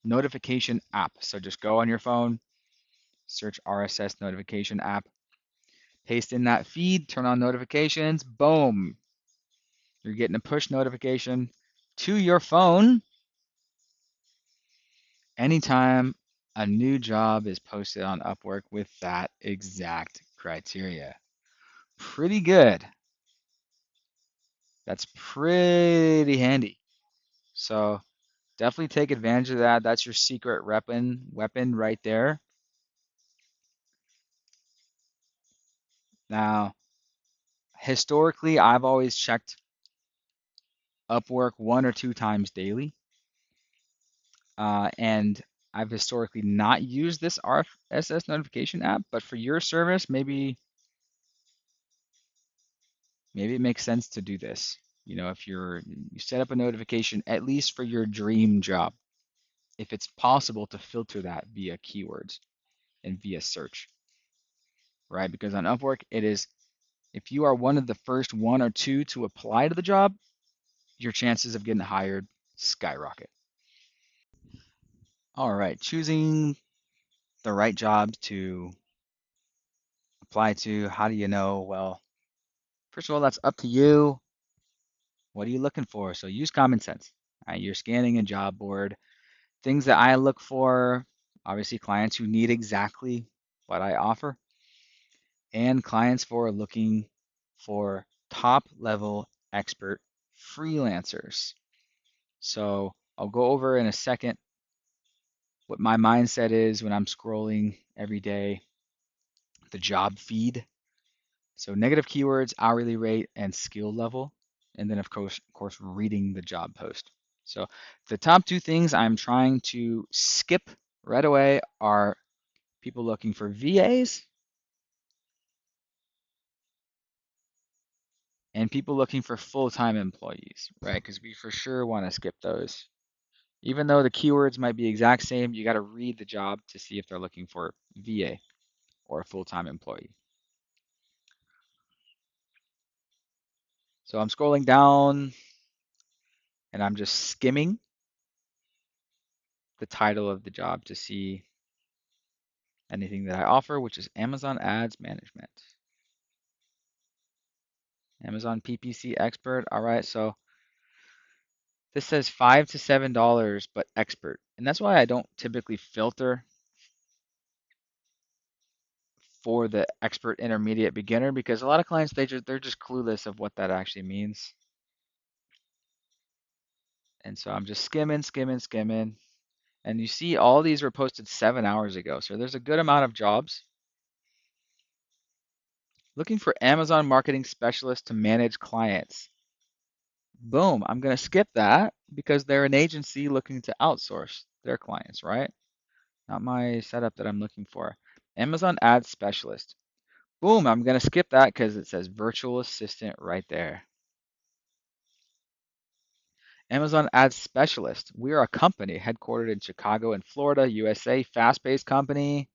notification app. So just go on your phone, search RSS notification app, paste in that feed, turn on notifications, boom. You're getting a push notification to your phone anytime a new job is posted on Upwork with that exact criteria. Pretty good. That's pretty handy. So definitely take advantage of that. That's your secret weapon right there. Now, historically, I've always checked Upwork 1 or 2 times daily. And I've historically not used this RSS notification app, but for your service, maybe it makes sense to do this. You know, if you set up a notification at least for your dream job, if it's possible to filter that via keywords and via search, right? Because on Upwork, it is if you are one of the first 1 or 2 to apply to the job, your chances of getting hired skyrocket. All right, choosing the right job to apply to. How do you know? Well, First of all, that's up to you. What are you looking for? So use common sense. Right? You're scanning a job board. Things that I look for, obviously clients who need exactly what I offer, and clients for looking for top level expert freelancers. So I'll go over in a second what my mindset is when I'm scrolling every day, the job feed. So negative keywords, hourly rate, and skill level. And then of course, reading the job post. So the top two things I'm trying to skip right away are people looking for VAs and people looking for full-time employees, right? Because we for sure want to skip those. Even though the keywords might be exact same, you got to read the job to see if they're looking for VA or a full-time employee. So I'm scrolling down and I'm just skimming the title of the job to see anything that I offer, which is Amazon Ads Management. Amazon PPC expert. All right, so this says $5 to $7, but expert. And that's why I don't typically filter for the expert, intermediate, beginner, because a lot of clients they're just clueless of what that actually means. And so I'm just skimming, skimming, skimming. And you see all these were posted 7 hours ago. So there's a good amount of jobs. Looking for Amazon marketing specialist to manage clients. Boom, I'm going to skip that because they're an agency looking to outsource their clients, right? Not my setup that I'm looking for. Amazon Ads Specialist. Boom, I'm going to skip that because it says virtual assistant right there. Amazon Ads Specialist. We are a company headquartered in Chicago and Florida, USA, fast-paced company.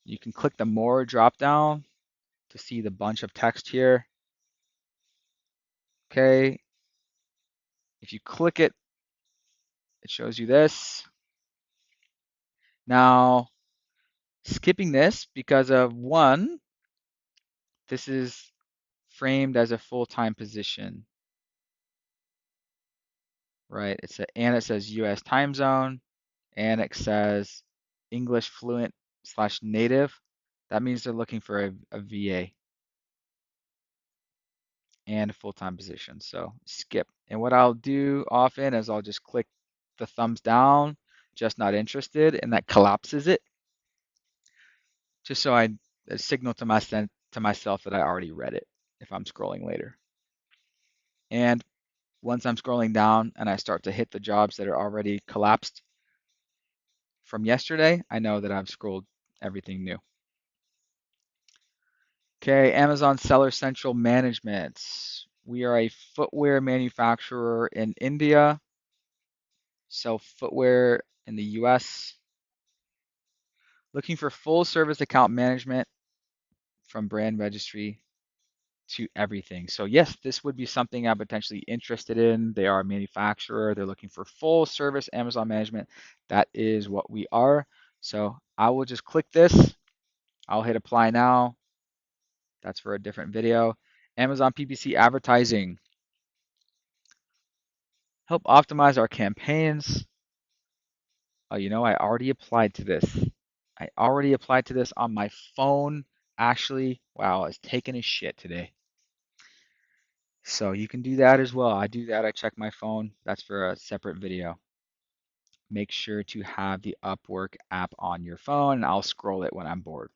You can click the more drop down to see the bunch of text here. Okay, if you click it, it shows you this. Now, skipping this because of one, this is framed as a full-time position, right? And it says US time zone, and it says English fluent slash native. That means they're looking for a VA and a full-time position. So skip. And what I'll do often is I'll just click the thumbs down, just not interested, and that collapses it, just so I signal to myself that I already read it if I'm scrolling later. And once I'm scrolling down and I start to hit the jobs that are already collapsed from yesterday, I know that I've scrolled everything new. Okay, Amazon Seller Central Management. We are a footwear manufacturer in India, sell footwear in the US. Looking for full service account management from brand registry to everything. So yes, this would be something I'm potentially interested in. They are a manufacturer. They're looking for full service Amazon management. That is what we are. So I will just click this. I'll hit apply now. That's for a different video. Amazon PPC advertising. Help optimize our campaigns. Oh, I already applied to this. I already applied to this on my phone. Actually, wow, it's taking a shit today. So you can do that as well. I do that. I check my phone. That's for a separate video. Make sure to have the Upwork app on your phone, and I'll scroll it when I'm bored.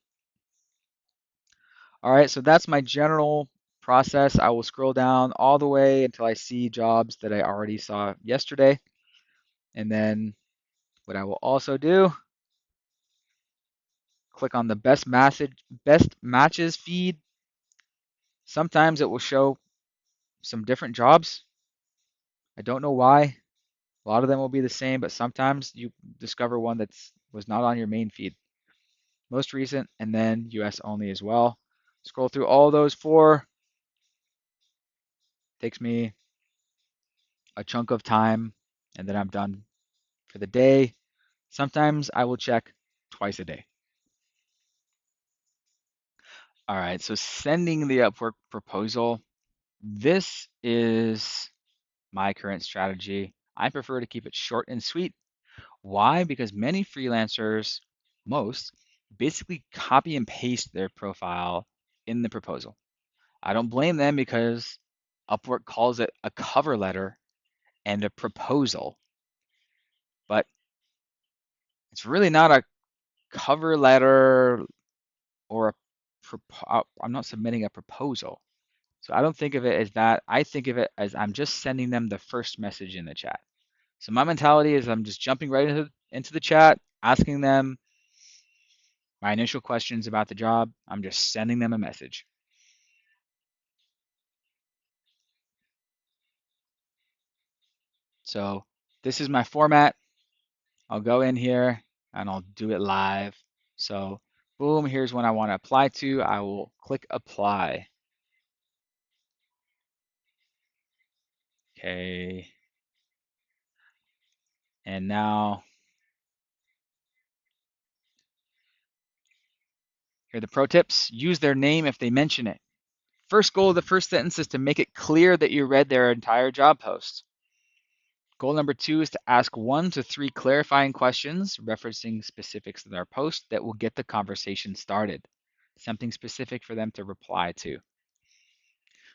All right, so that's my general process. I will scroll down all the way until I see jobs that I already saw yesterday. And then what I will also do, click on the best matches feed. Sometimes it will show some different jobs. I don't know why. A lot of them will be the same, but sometimes you discover one that was not on your main feed. Most recent, and then US only as well. Scroll through all those four. Takes me a chunk of time, and then I'm done for the day. Sometimes I will check twice a day. All right, so sending the Upwork proposal. This is my current strategy. I prefer to keep it short and sweet. Why? Because many freelancers, most, basically copy and paste their profile in the proposal. I don't blame them because Upwork calls it a cover letter and a proposal, but it's really not a cover letter or I'm not submitting a proposal. So I don't think of it as that. I think of it as I'm just sending them the first message in the chat. So my mentality is I'm just jumping right into the chat, asking them my initial questions about the job. I'm just sending them a message. So this is my format. I'll go in here and I'll do it live. So boom, here's what I want to apply to. I will click apply. Okay. And now here are the pro tips. Use their name if they mention it. First goal of the first sentence is to make it clear that you read their entire job post. Goal number 2 is to ask 1 to 3 clarifying questions referencing specifics in their post that will get the conversation started. Something specific for them to reply to.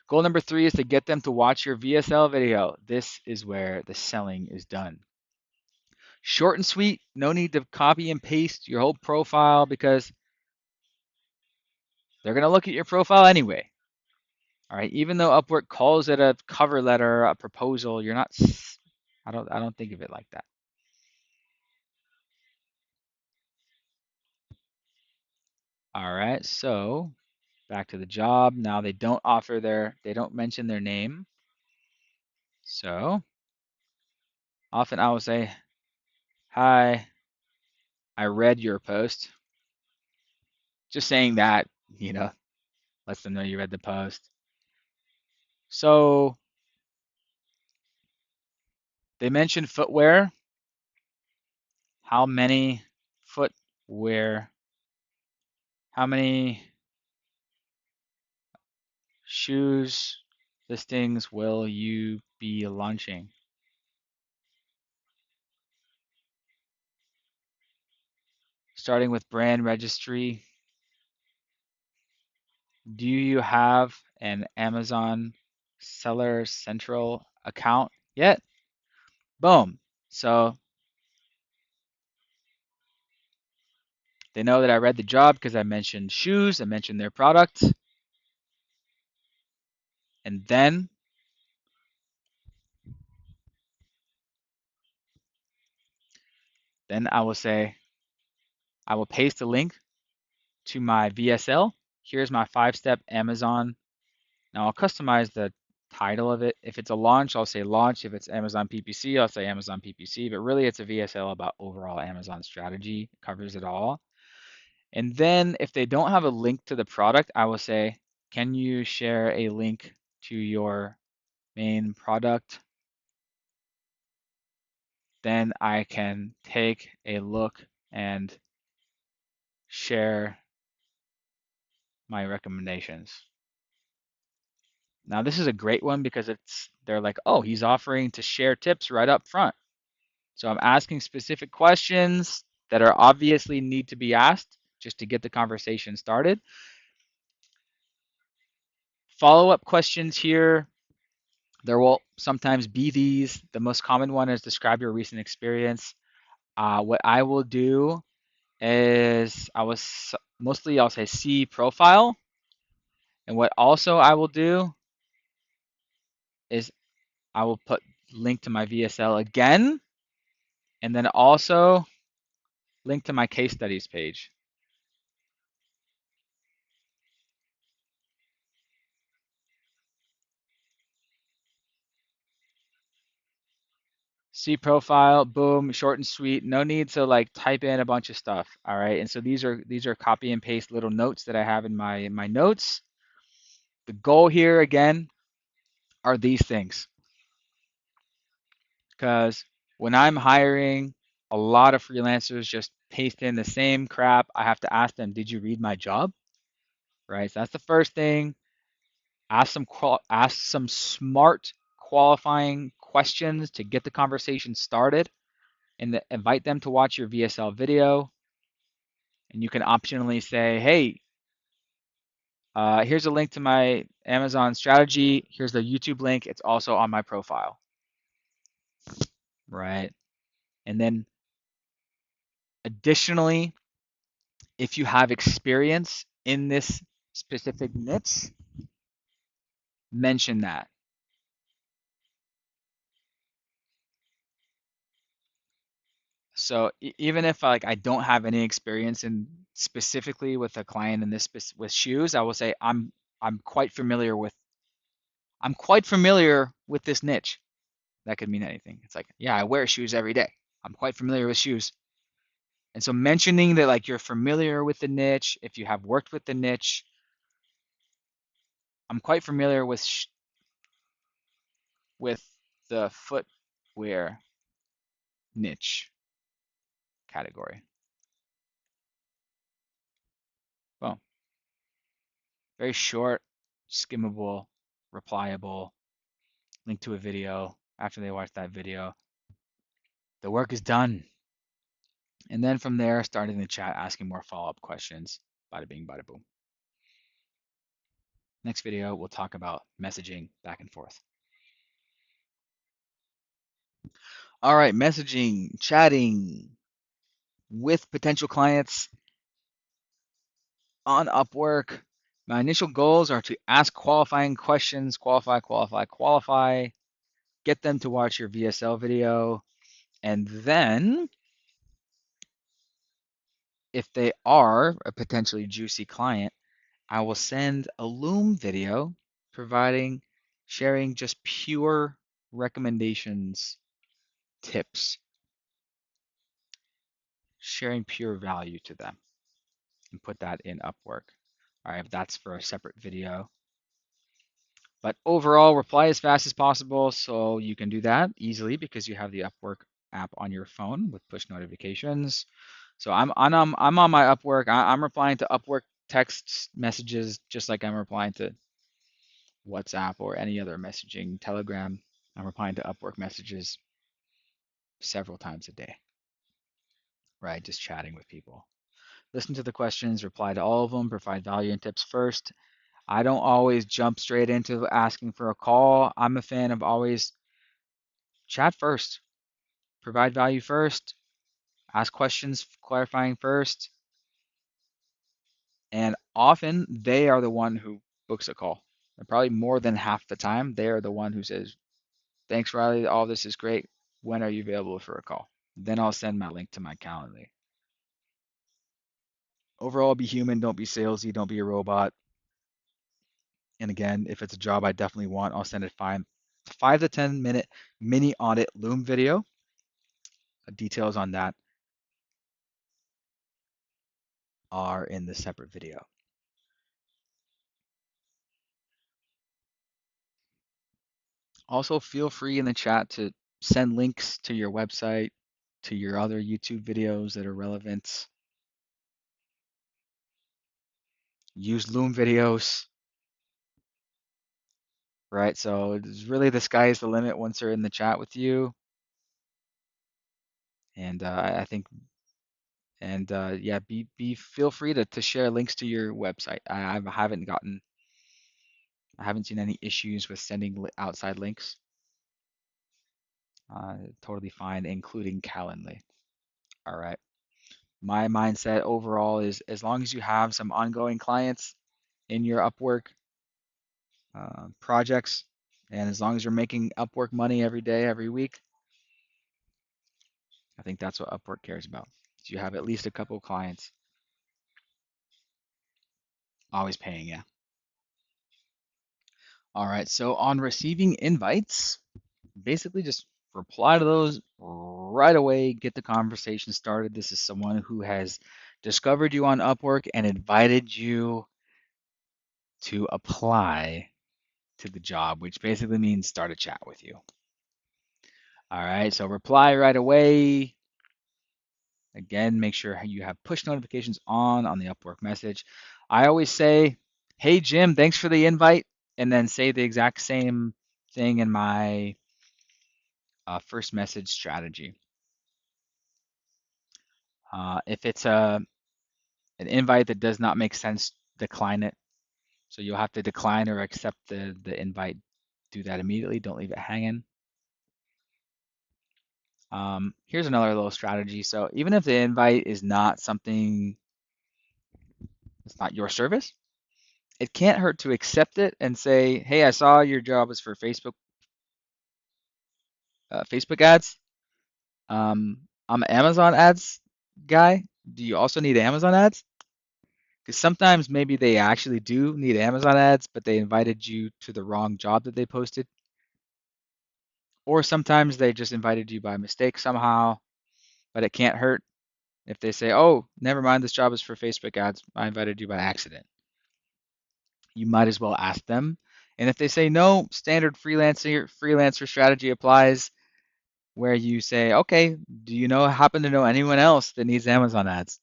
Goal number 3 is to get them to watch your VSL video. This is where the selling is done. Short and sweet, no need to copy and paste your whole profile because they're going to look at your profile anyway. All right, even though Upwork calls it a cover letter, a proposal, you're not I don't think of it like that. All right, so back to the job. Now they don't mention their name. So often I will say, "Hi, I read your post." Just saying that, you know, lets them know you read the post. So they mentioned footwear. How many footwear? How many shoes listings will you be launching? Starting with brand registry. Do you have an Amazon Seller Central account yet? Boom. So they know that I read the job because I mentioned shoes, I mentioned their product, and then I will say I will paste a link to my VSL. Here's my 5-step Amazon. Now I'll customize the title of it. If it's a launch, I'll say launch. If it's Amazon PPC, I'll say Amazon PPC. But really, it's a VSL about overall Amazon strategy. It covers it all. And then if they don't have a link to the product, I will say, can you share a link to your main product? Then I can take a look and share my recommendations. Now this is a great one because they're like, oh, he's offering to share tips right up front. So I'm asking specific questions that are obviously need to be asked just to get the conversation started. Follow-up questions here. There will sometimes be these. The most common one is describe your recent experience. What I will do is I'll say see profile. And what also I will do is I will put link to my VSL again, and then also link to my case studies page. See profile, boom, short and sweet. No need to like type in a bunch of stuff. All right. And so these are copy and paste little notes that I have in my notes. The goal here again are these things. Because when I'm hiring, a lot of freelancers just paste in the same crap. I have to ask them, did you read my job? right? So that's the first thing. Ask some smart qualifying questions to get the conversation started, and invite them to watch your VSL video. And you can optionally say, hey, here's a link to my Amazon strategy. Here's the YouTube link. It's also on my profile, right? And then additionally, if you have experience in this specific niche, mention that. So even if like I don't have any experience in specifically with a client in this with shoes, I will say I'm quite familiar with this niche. That could mean anything. It's like, yeah, I wear shoes every day. I'm quite familiar with shoes. And so mentioning that like you're familiar with the niche, if you have worked with the niche, I'm quite familiar with with the footwear niche category. Well, very short, skimmable, replyable, link to a video. After they watch that video, the work is done. And then from there, starting the chat, asking more follow-up questions. Bada bing, bada boom. Next video, we'll talk about messaging back and forth. All right, messaging, chatting with potential clients on Upwork. My initial goals are to ask qualifying questions, qualify, get them to watch your VSL video, and then if they are a potentially juicy client, I will send a Loom video sharing just pure recommendations, tips, sharing pure value to them, and put that in Upwork. All right, that's for a separate video. But overall, reply as fast as possible. So you can do that easily because you have the Upwork app on your phone with push notifications. So I'm on my Upwork. I'm replying to Upwork text messages just like I'm replying to WhatsApp or any other messaging, Telegram. I'm replying to Upwork messages several times a day, right? Just chatting with people. Listen to the questions, reply to all of them, provide value and tips first. I don't always jump straight into asking for a call. I'm a fan of always chat first, provide value first, ask questions clarifying first, and often they are the one who books a call. And probably more than half the time, they are the one who says, thanks, Riley, all this is great. When are you available for a call? Then I'll send my link to my Calendly. Overall, be human, don't be salesy, don't be a robot. And again, if it's a job I definitely want, I'll send a 5 to 10 minute mini audit Loom video. Details on that are in the separate video. Also, feel free in the chat to send links to your website, to your other YouTube videos that are relevant. Use Loom videos, right? So it's really the sky is the limit once they're in the chat with you. And I think, and yeah, feel free to share links to your website. I haven't seen any issues with sending outside links. Totally fine, including Calendly. All right. My mindset overall is as long as you have some ongoing clients in your Upwork projects, and as long as you're making Upwork money every day, every week, I think that's what Upwork cares about. So you have at least a couple of clients always paying you. All right. So on receiving invites, basically just reply to those right away, get the conversation started. This is someone who has discovered you on Upwork and invited you to apply to the job, which basically means start a chat with you. All right, so reply right away. Again, make sure you have push notifications on the Upwork message. I always say Hey Jim, thanks for the invite, and then say the exact same thing in my first message strategy. If it's an invite that does not make sense, decline it. So you'll have to decline or accept the invite. Do that immediately. Don't leave it hanging. Here's another little strategy. So even if the invite is not something, it's not your service, it can't hurt to accept it and say, "Hey, I saw your job is for Facebook ads. I'm an Amazon ads guy. Do you also need Amazon ads?" Because sometimes maybe they actually do need Amazon ads, but they invited you to the wrong job that they posted. Or sometimes they just invited you by mistake somehow, but it can't hurt if they say, "Oh, never mind, this job is for Facebook ads. I invited you by accident." You might as well ask them. And if they say no, standard freelancer strategy applies where you say, "Okay, do you happen to know anyone else that needs Amazon ads?"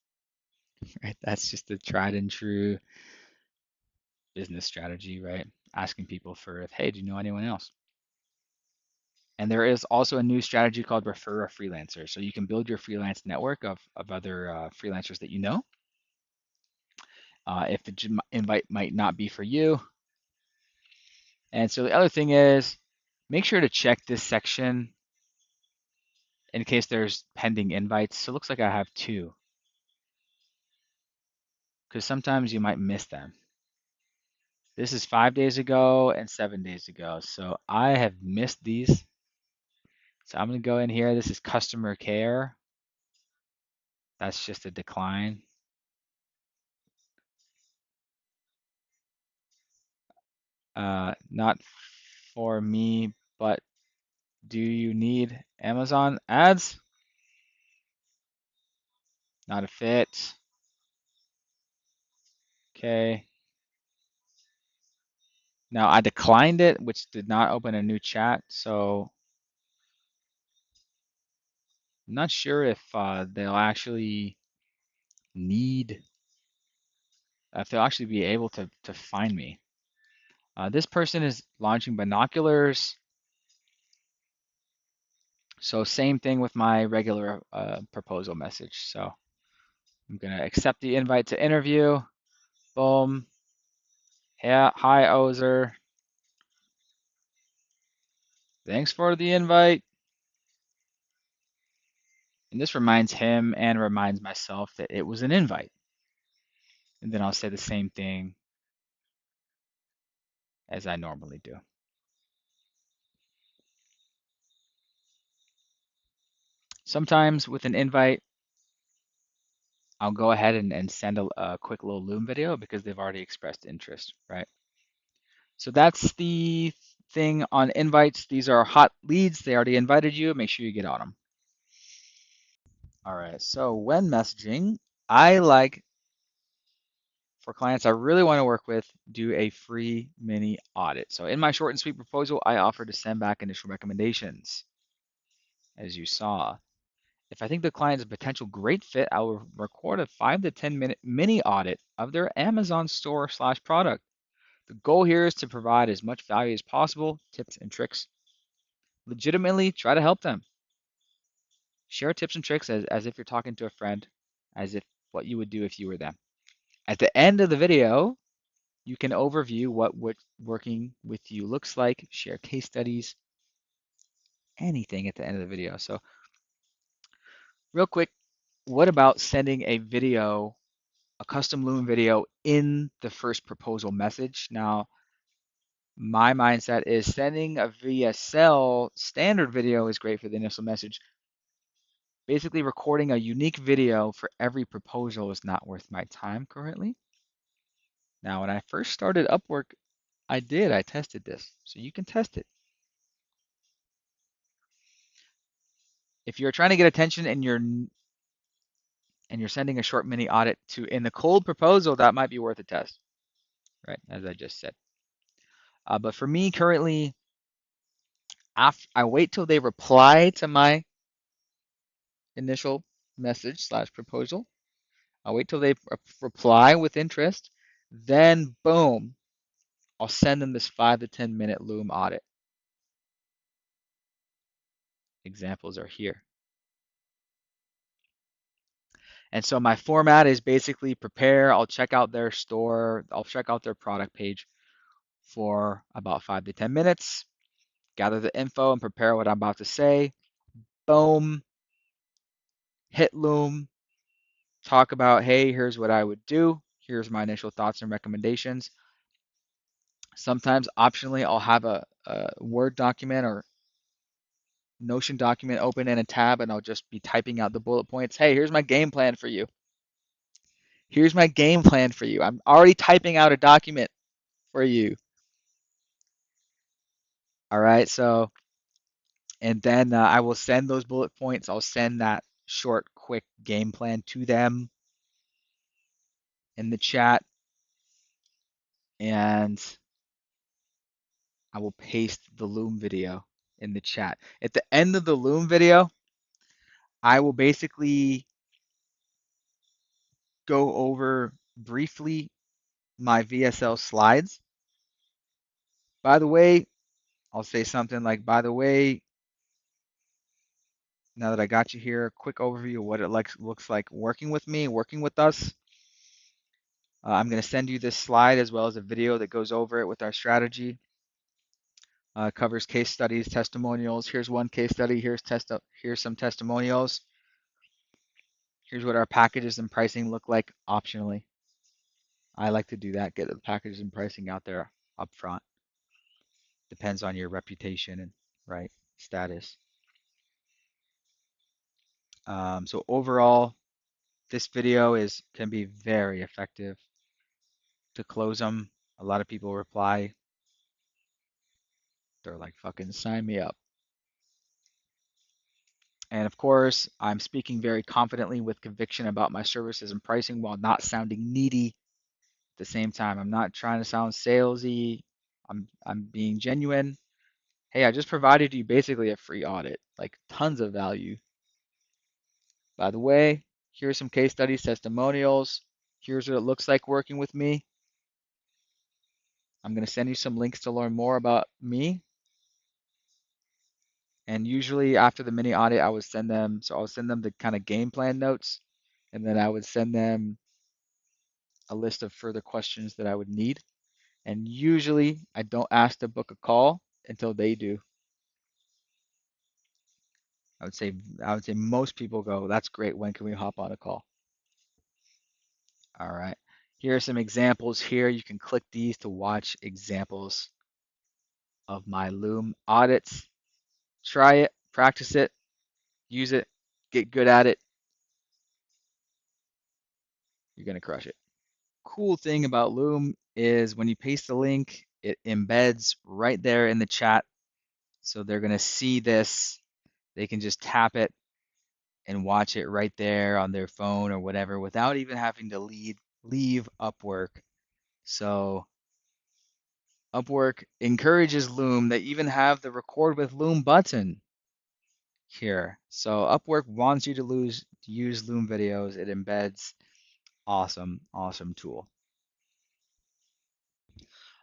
Right? That's just a tried and true business strategy, right? Asking people for, "Hey, do you know anyone else?" And there is also a new strategy called refer a freelancer. So you can build your freelance network of other freelancers that you know. If the invite might not be for you. And so the other thing is make sure to check this section in case there's pending invites. So it looks like I have two because sometimes you might miss them. This is 5 days ago and 7 days ago. So I have missed these. So I'm going to go in here. This is customer care. That's just a decline. Not for me, but do you need Amazon ads? Not a fit. Okay. Now I declined it, which did not open a new chat. So I'm not sure if they'll actually need, if they'll actually be able to find me. This person is launching binoculars. So same thing with my regular proposal message. So I'm gonna accept the invite to interview. Boom. Yeah, hi Ozer. Thanks for the invite. And this reminds him and reminds myself that it was an invite. And then I'll say the same thing as I normally do. Sometimes with an invite, I'll go ahead and send a quick little Loom video because they've already expressed interest, right? So that's the thing on invites. These are hot leads. They already invited you. Make sure you get on them. All right. So when messaging, I like for clients I really want to work with, do a free mini audit. So in my short and sweet proposal, I offer to send back initial recommendations, as you saw. If I think the client is a potential great fit, I will record a 5 to 10 minute mini audit of their Amazon store slash product. The goal here is to provide as much value as possible, tips and tricks. Legitimately try to help them. Share tips and tricks as if you're talking to a friend, as if what you would do if you were them. At the end of the video, you can overview what working with you looks like, share case studies, anything at the end of the video. So real quick, what about sending a video, a custom Loom video in the first proposal message? Now, my mindset is sending a VSL standard video is great for the initial message. Basically, recording a unique video for every proposal is not worth my time currently. Now, when I first started Upwork, I tested this. So you can test it. If you're trying to get attention and you're sending a short mini audit to in the cold proposal, that might be worth a test, right? As I just said. But for me currently, I wait till they reply to my initial message slash proposal. I'll wait till they reply with interest. Then, boom, I'll send them this 5 to 10 minute Loom audit. Examples are here. And so my format is basically prepare. I'll check out their store. I'll check out their product page for about 5 to 10 minutes, gather the info and prepare what I'm about to say. Boom, hit Loom, talk about, hey, here's what I would do. Here's my initial thoughts and recommendations. Sometimes optionally, I'll have a Word document or Notion document open in a tab and I'll just be typing out the bullet points. Hey, here's my game plan for you. Here's my game plan for you. I'm already typing out a document for you. All right. So, and then I will send those bullet points. I'll send that short, quick game plan to them in the chat. And I will paste the Loom video in the chat. At the end of the Loom video, I will basically go over briefly my VSL slides. By the way, I'll say something like, by the way, now that I got you here, a quick overview of what it looks like working with me, working with us. I'm going to send you this slide as well as a video that goes over it with our strategy. Covers case studies, testimonials. Here's one case study. Here's some testimonials. Here's what our packages and pricing look like optionally. I like to do that, get the packages and pricing out there up front. Depends on your reputation and right status. So overall, this video can be very effective to close them. A lot of people reply. They're like, fucking sign me up. And of course, I'm speaking very confidently with conviction about my services and pricing while not sounding needy at the same time. I'm not trying to sound salesy. I'm being genuine. Hey, I just provided you basically a free audit, like tons of value. By the way, here's some case studies, testimonials. Here's what it looks like working with me. I'm going to send you some links to learn more about me. And usually after the mini audit, I would send them, so I'll send them the kind of game plan notes, and then I would send them a list of further questions that I would need. And usually I don't ask to book a call until they do. I would say most people go, that's great. When can we hop on a call? All right. Here are some examples here. You can click these to watch examples of my Loom audits. Try it, practice it, use it, get good at it. You're going to crush it. Cool thing about Loom is when you paste the link, it embeds right there in the chat. So they're going to see this. They can just tap it and watch it right there on their phone or whatever without even having to leave Upwork. So Upwork encourages Loom. They even have the record with Loom button here. So Upwork wants you to use Loom videos. It embeds. Awesome, awesome tool.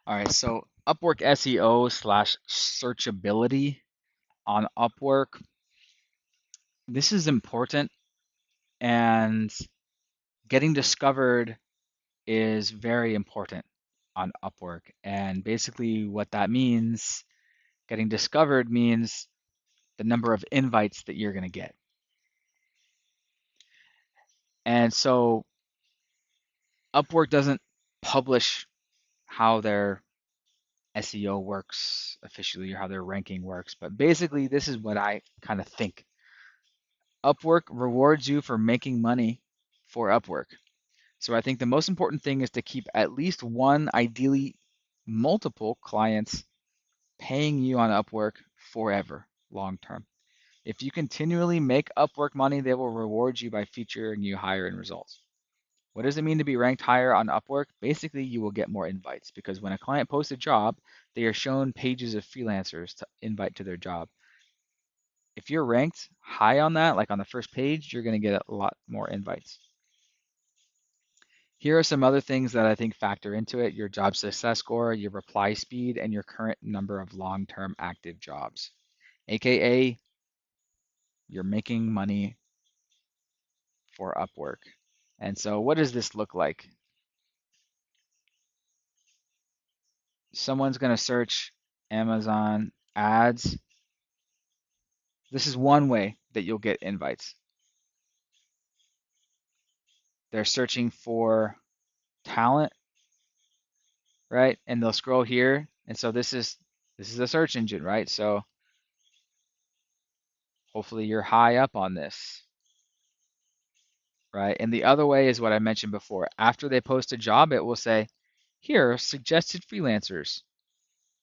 All right, so Upwork SEO slash searchability on Upwork. This is important, and getting discovered is very important on Upwork. And basically, what that means, getting discovered means the number of invites that you're going to get. And so Upwork doesn't publish how their SEO works officially or how their ranking works, but basically, this is what I kind of think. Upwork rewards you for making money for Upwork. So I think the most important thing is to keep at least one, ideally multiple clients paying you on Upwork forever, long term. If you continually make Upwork money, they will reward you by featuring you higher in results. What does it mean to be ranked higher on Upwork? Basically, you will get more invites because when a client posts a job, they are shown pages of freelancers to invite to their job. If you're ranked high on that, like on the first page, you're going to get a lot more invites. Here are some other things that I think factor into it: your job success score, your reply speed, and your current number of long-term active jobs. AKA, you're making money for Upwork. And so what does this look like? Someone's going to search Amazon ads. This is one way that you'll get invites. They're searching for talent, right? And they'll scroll here. And so this is a search engine, right? So hopefully you're high up on this, right? And the other way is what I mentioned before. After they post a job, it will say, here are suggested freelancers.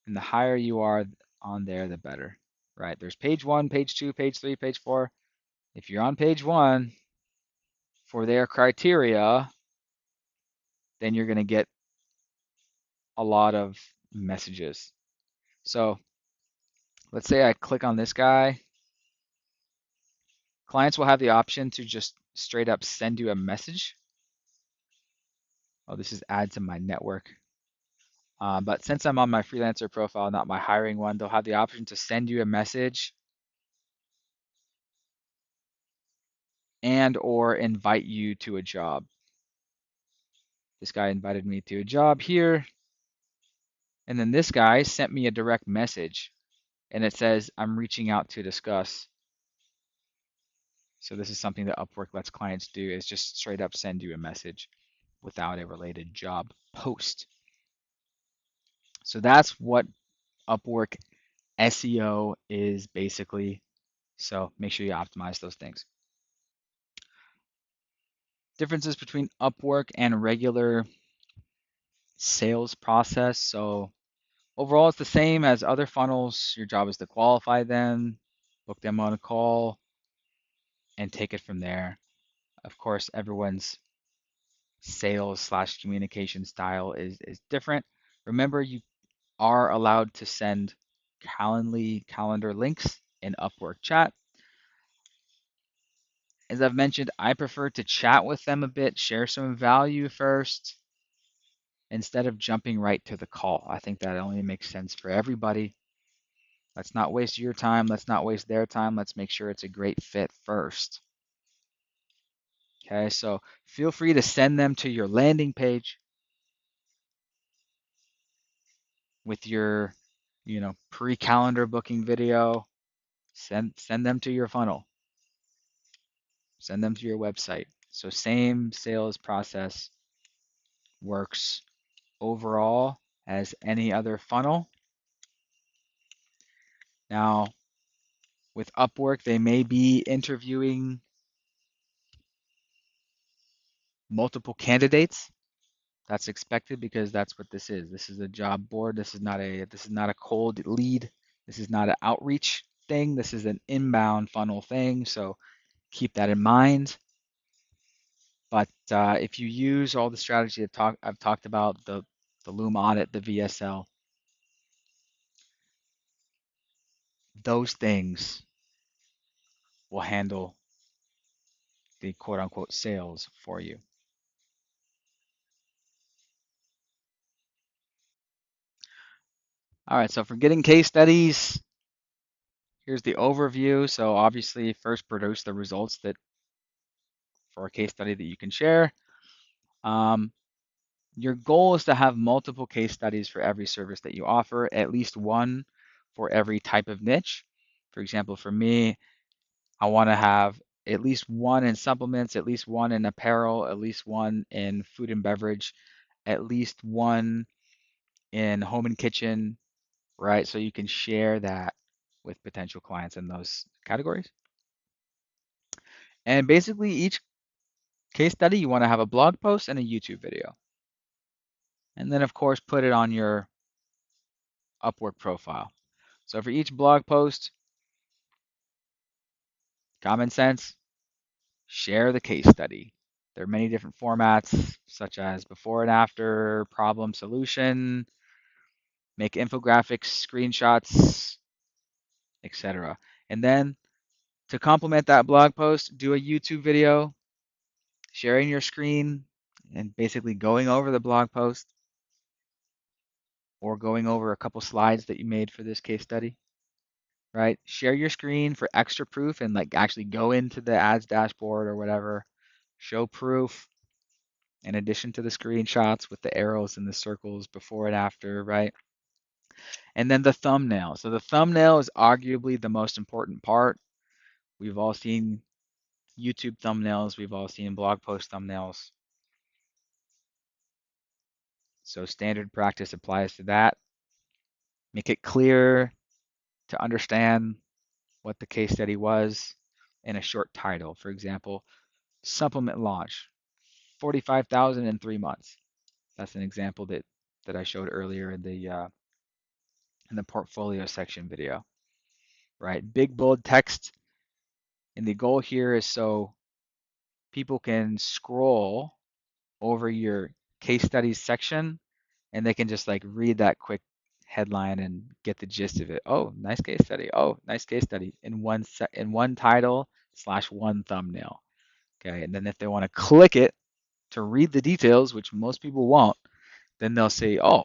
And the higher you are on there, the better, right? There's page 1, page 2, page 3, page 4. If you're on page 1 for their criteria, then you're going to get a lot of messages. So let's say I click on this guy. Clients will have the option to just straight up send you a message. Oh, this is add to my network. But since I'm on my freelancer profile, not my hiring one, they'll have the option to send you a message and or invite you to a job. This guy invited me to a job here. And then this guy sent me a direct message and it says, I'm reaching out to discuss. So this is something that Upwork lets clients do, is just straight up send you a message without a related job post. So that's what Upwork SEO is basically. So make sure you optimize those things. Differences between Upwork and regular sales process. So overall, it's the same as other funnels. Your job is to qualify them, book them on a call, and take it from there. Of course, everyone's sales slash communication style is different. Remember, you are allowed to send Calendly calendar links in Upwork chat. As I've mentioned, I prefer to chat with them a bit, share some value first, instead of jumping right to the call. I think that only makes sense for everybody. Let's not waste your time. Let's not waste their time. Let's make sure it's a great fit first. Okay, so feel free to send them to your landing page with your, pre-calendar booking video. Send them to your funnel. Send them to your website. So same sales process works overall as any other funnel. Now, with Upwork, they may be interviewing multiple candidates. That's expected because that's what this is. This is a job board. This is not a cold lead. This is not an outreach thing. This is an inbound funnel thing. So keep that in mind. But if you use all the strategy I've talked about, the Loom audit, the VSL, those things will handle the quote unquote sales for you. All right, so for getting case studies, here's the overview. So obviously, first produce the results that for a case study that you can share. Um, your goal is to have multiple case studies for every service that you offer, at least one for every type of niche. For example, for me, I want to have at least one in supplements, at least one in apparel, at least one in food and beverage, at least one in home and kitchen, right? So you can share that with potential clients in those categories. And basically, each case study, you want to have a blog post and a YouTube video. And then, of course, put it on your Upwork profile. So for each blog post, common sense, share the case study. There are many different formats, such as before and after, problem solution, make infographics, screenshots, etc. And then to complement that blog post, do a YouTube video sharing your screen and basically going over the blog post or going over a couple slides that you made for this case study, right? Share your screen for extra proof and like actually go into the ads dashboard or whatever, show proof in addition to the screenshots with the arrows and the circles before and after, right? And then the thumbnail. So the thumbnail is arguably the most important part. We've all seen YouTube thumbnails, we've all seen blog post thumbnails. So standard practice applies to that. Make it clear to understand what the case study was in a short title. For example, supplement launch, 45,000 in 3 months. That's an example that I showed earlier in the portfolio section video, right? Big bold text, and the goal here is so people can scroll over your case studies section and they can just like read that quick headline and get the gist of it. Oh, nice case study. Oh, nice case study in one title slash one thumbnail. Okay, and then if they want to click it to read the details, which most people won't, then they'll say, oh,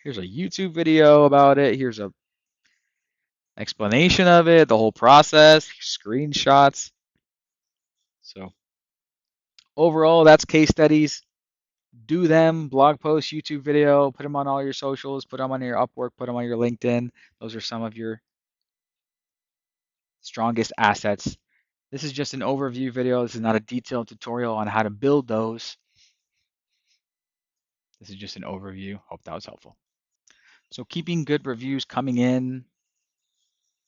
here's a YouTube video about it. Here's a explanation of it, the whole process, screenshots. So overall, that's case studies. Do them, blog post, YouTube video, put them on all your socials, put them on your Upwork, put them on your LinkedIn. Those are some of your strongest assets. This is just an overview video. This is not a detailed tutorial on how to build those. This is just an overview. Hope that was helpful. So keeping good reviews coming in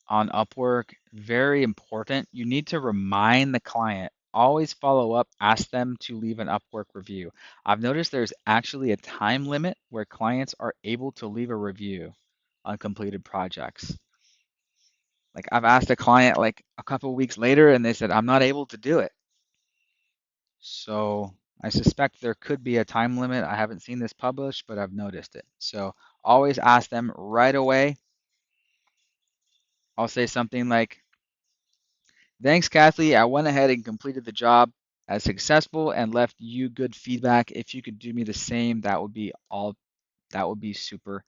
on Upwork, very important. You need to remind the client, always follow up, ask them to leave an Upwork review. I've noticed there's actually a time limit where clients are able to leave a review on completed projects. Like I've asked a client like a couple of weeks later and they said, I'm not able to do it. So I suspect there could be a time limit. I haven't seen this published, but I've noticed it. So always ask them right away. I'll say something like, thanks, Kathy. I went ahead and completed the job as successful and left you good feedback. If you could do me the same, that would be super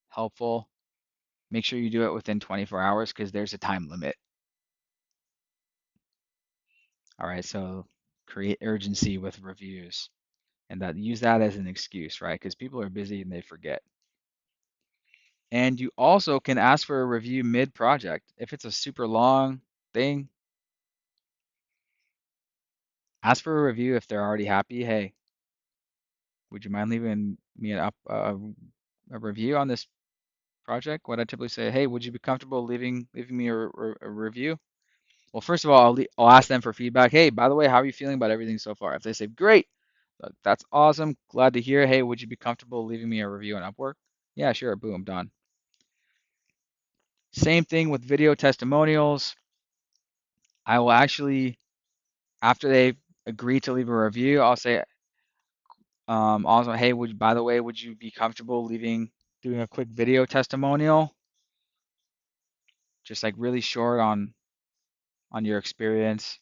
helpful. Make sure you do it within 24 hours because there's a time limit. All right, so create urgency with reviews and that use that as an excuse, right? Because people are busy and they forget. And you also can ask for a review mid-project. If it's a super long thing, ask for a review if they're already happy. Hey, would you mind leaving me a review on this project? What I typically say, hey, would you be comfortable leaving me a review? Well, first of all, I'll ask them for feedback. Hey, by the way, how are you feeling about everything so far? If they say, great, that's awesome, glad to hear. Hey, would you be comfortable leaving me a review on Upwork? Yeah, sure, boom, done. Same thing with video testimonials. I will actually, after they agree to leave a review, I'll say, also, hey, by the way, would you be comfortable doing a quick video testimonial? Just like really short on your experience.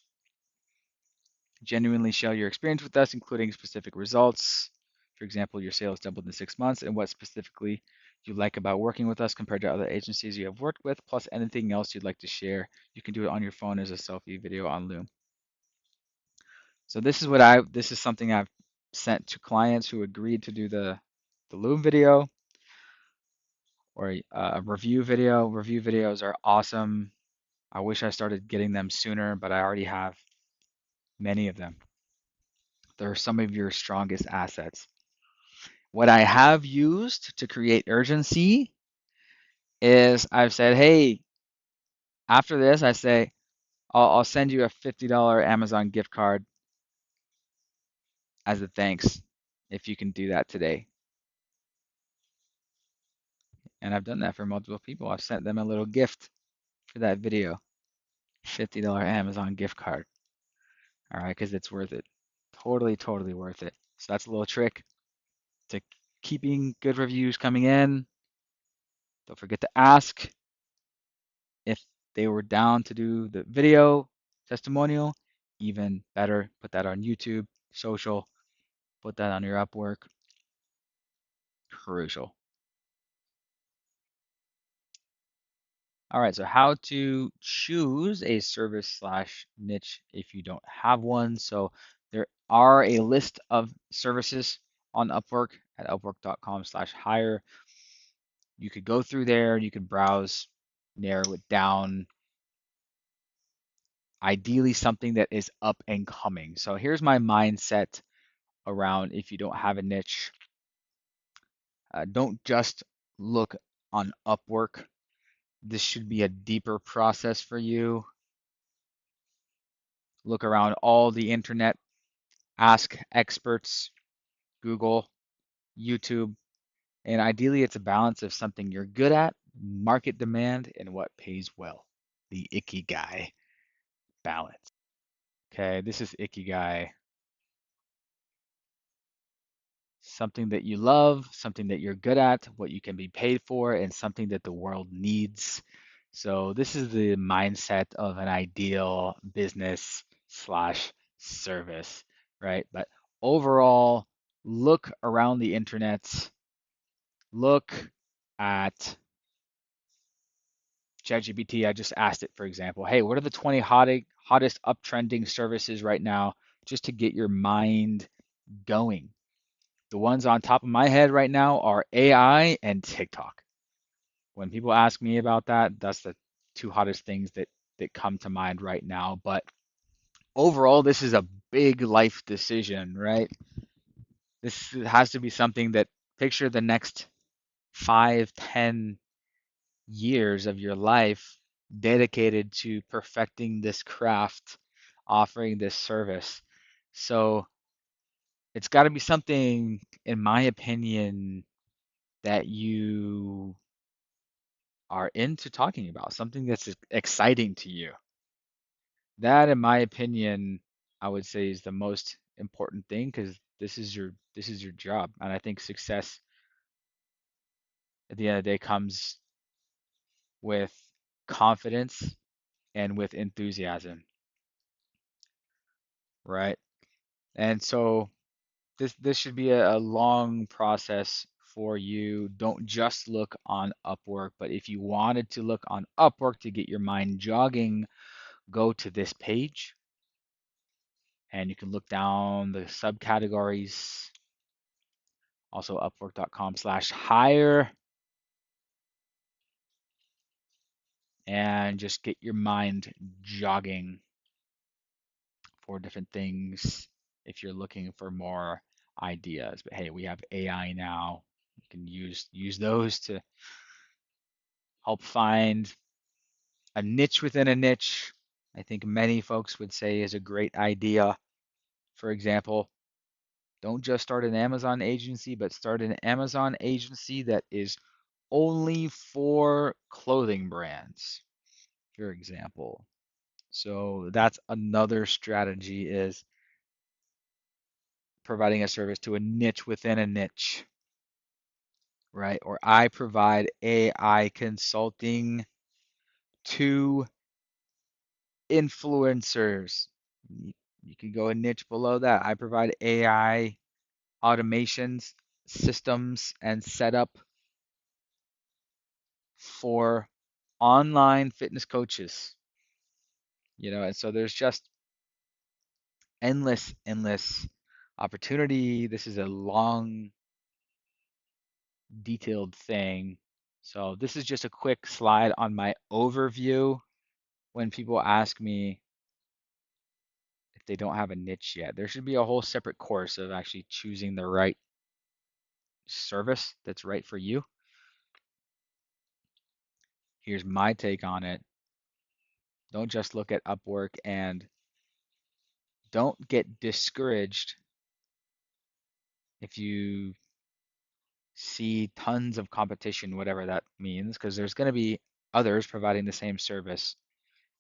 Genuinely share your experience with us, including specific results. For example, your sales doubled in 6 months, and what specifically you like about working with us compared to other agencies you have worked with, plus anything else you'd like to share. You can do it on your phone as a selfie video on Loom. So this is something I've sent to clients who agreed to do the Loom video or a review video. Review videos are awesome. I wish I started getting them sooner, but I already have many of them. They're some of your strongest assets. What I have used to create urgency is I've said, hey, after this, I say, I'll send you a $50 Amazon gift card as a thanks if you can do that today. And I've done that for multiple people. I've sent them a little gift for that video, $50 Amazon gift card. All right, because it's worth it. Totally, totally worth it. So that's a little trick to keeping good reviews coming in. Don't forget to ask if they were down to do the video testimonial. Even better, put that on YouTube, social. Put that on your Upwork. Crucial. All right, so how to choose a service slash niche if you don't have one. So there are a list of services on Upwork at upwork.com/hire. You could go through there, you could browse, narrow it down. Ideally, something that is up and coming. So here's my mindset around if you don't have a niche. Don't just look on Upwork. This should be a deeper process for you. Look around all the internet, ask experts, Google, YouTube, and ideally it's a balance of something you're good at, market demand, and what pays well. The Ikigai balance. Okay, this is Ikigai. Something that you love, something that you're good at, what you can be paid for, and something that the world needs. So this is the mindset of an ideal business slash service, right? But overall, look around the internet, look at ChatGPT. I just asked it, for example, hey, what are the 20 hottest uptrending services right now, just to get your mind going. The ones on top of my head right now are AI and TikTok. When people ask me about that, that's the two hottest things that come to mind right now. But overall, this is a big life decision, right? This has to be something that picture the next 5, 10 years of your life dedicated to perfecting this craft, offering this service. So it's got to be something, in my opinion, that you are into talking about, something that's exciting to you. That, in my opinion, I would say is the most important thing because this is your job, and I think success at the end of the day comes with confidence and with enthusiasm, right? And so this should be a long process for you. Don't just look on Upwork, but if you wanted to look on Upwork to get your mind jogging, go to this page and you can look down the subcategories, also upwork.com/hire, and just get your mind jogging for different things if you're looking for more ideas. But hey, we have AI now. You can use those to help find a niche within a niche. I think many folks would say is a great idea. For example, don't just start an Amazon agency, but start an Amazon agency that is only for clothing brands, for example. So that's another strategy, is providing a service to a niche within a niche, right? Or I provide AI consulting to influencers. You can go a niche below that. I provide AI automations, systems, and setup for online fitness coaches. And so there's just endless opportunity. This is a long, detailed thing. So this is just a quick slide on my overview when people ask me if they don't have a niche yet. There should be a whole separate course of actually choosing the right service that's right for you. Here's my take on it. Don't just look at Upwork, and don't get discouraged if you see tons of competition, whatever that means, because there's going to be others providing the same service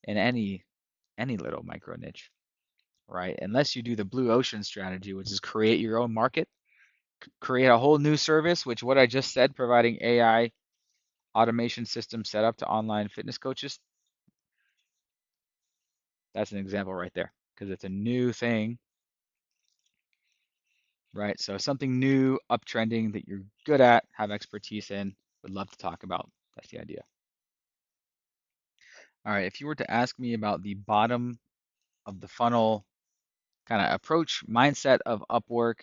in any little micro niche, right? Unless you do the blue ocean strategy, which is create your own market, create a whole new service, which what I just said, providing AI automation system set up to online fitness coaches, that's an example right there because it's a new thing right? So something new, uptrending that you're good at, have expertise in, would love to talk about. That's the idea. All right, if you were to ask me about the bottom of the funnel kind of approach mindset of Upwork,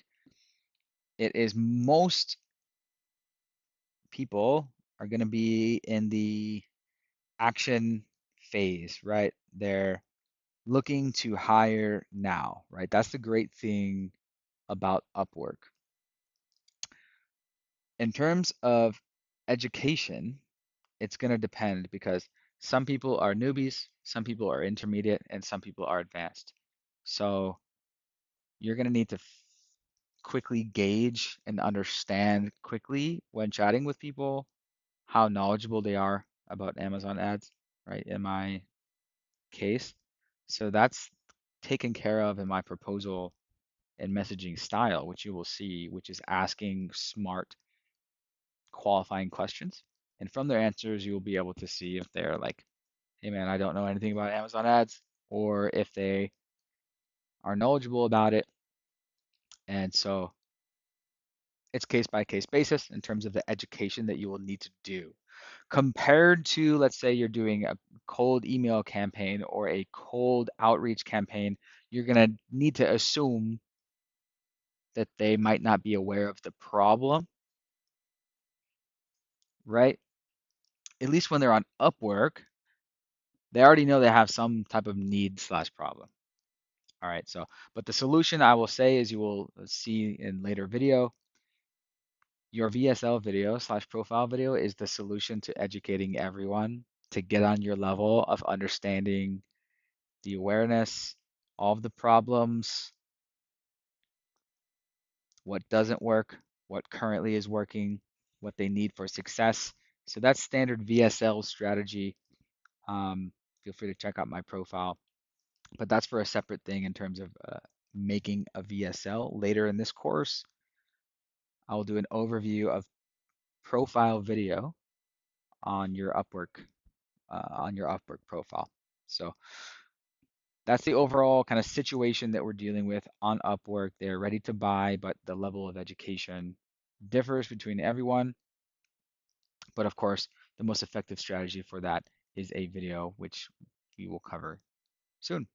it is most people are going to be in the action phase, right? They're looking to hire now, right? That's the great thing about Upwork. In terms of education, it's going to depend because some people are newbies, some people are intermediate, and some people are advanced. So you're going to need to quickly gauge and understand quickly when chatting with people how knowledgeable they are about Amazon ads, right? In my case. So that's taken care of in my proposal and messaging style, which you will see, which is asking smart, qualifying questions. And from their answers, you will be able to see if they're like, hey man, I don't know anything about Amazon ads, or if they are knowledgeable about it. And so it's case by case basis in terms of the education that you will need to do. Compared to, let's say, you're doing a cold email campaign or a cold outreach campaign, you're going to need to assume that they might not be aware of the problem, right? At least when they're on Upwork, they already know they have some type of need slash problem. All right, so, but the solution I will say is you will see in later video, your VSL video slash profile video is the solution to educating everyone to get on your level of understanding the awareness, all of the problems, what doesn't work, what currently is working, what they need for success. So that's standard VSL strategy. Feel free to check out my profile, but that's for a separate thing in terms of making a VSL. Later in this course, I will do an overview of profile video on your Upwork profile. So that's the overall kind of situation that we're dealing with on Upwork. They're ready to buy, but the level of education differs between everyone. But of course, the most effective strategy for that is a video, which we will cover soon.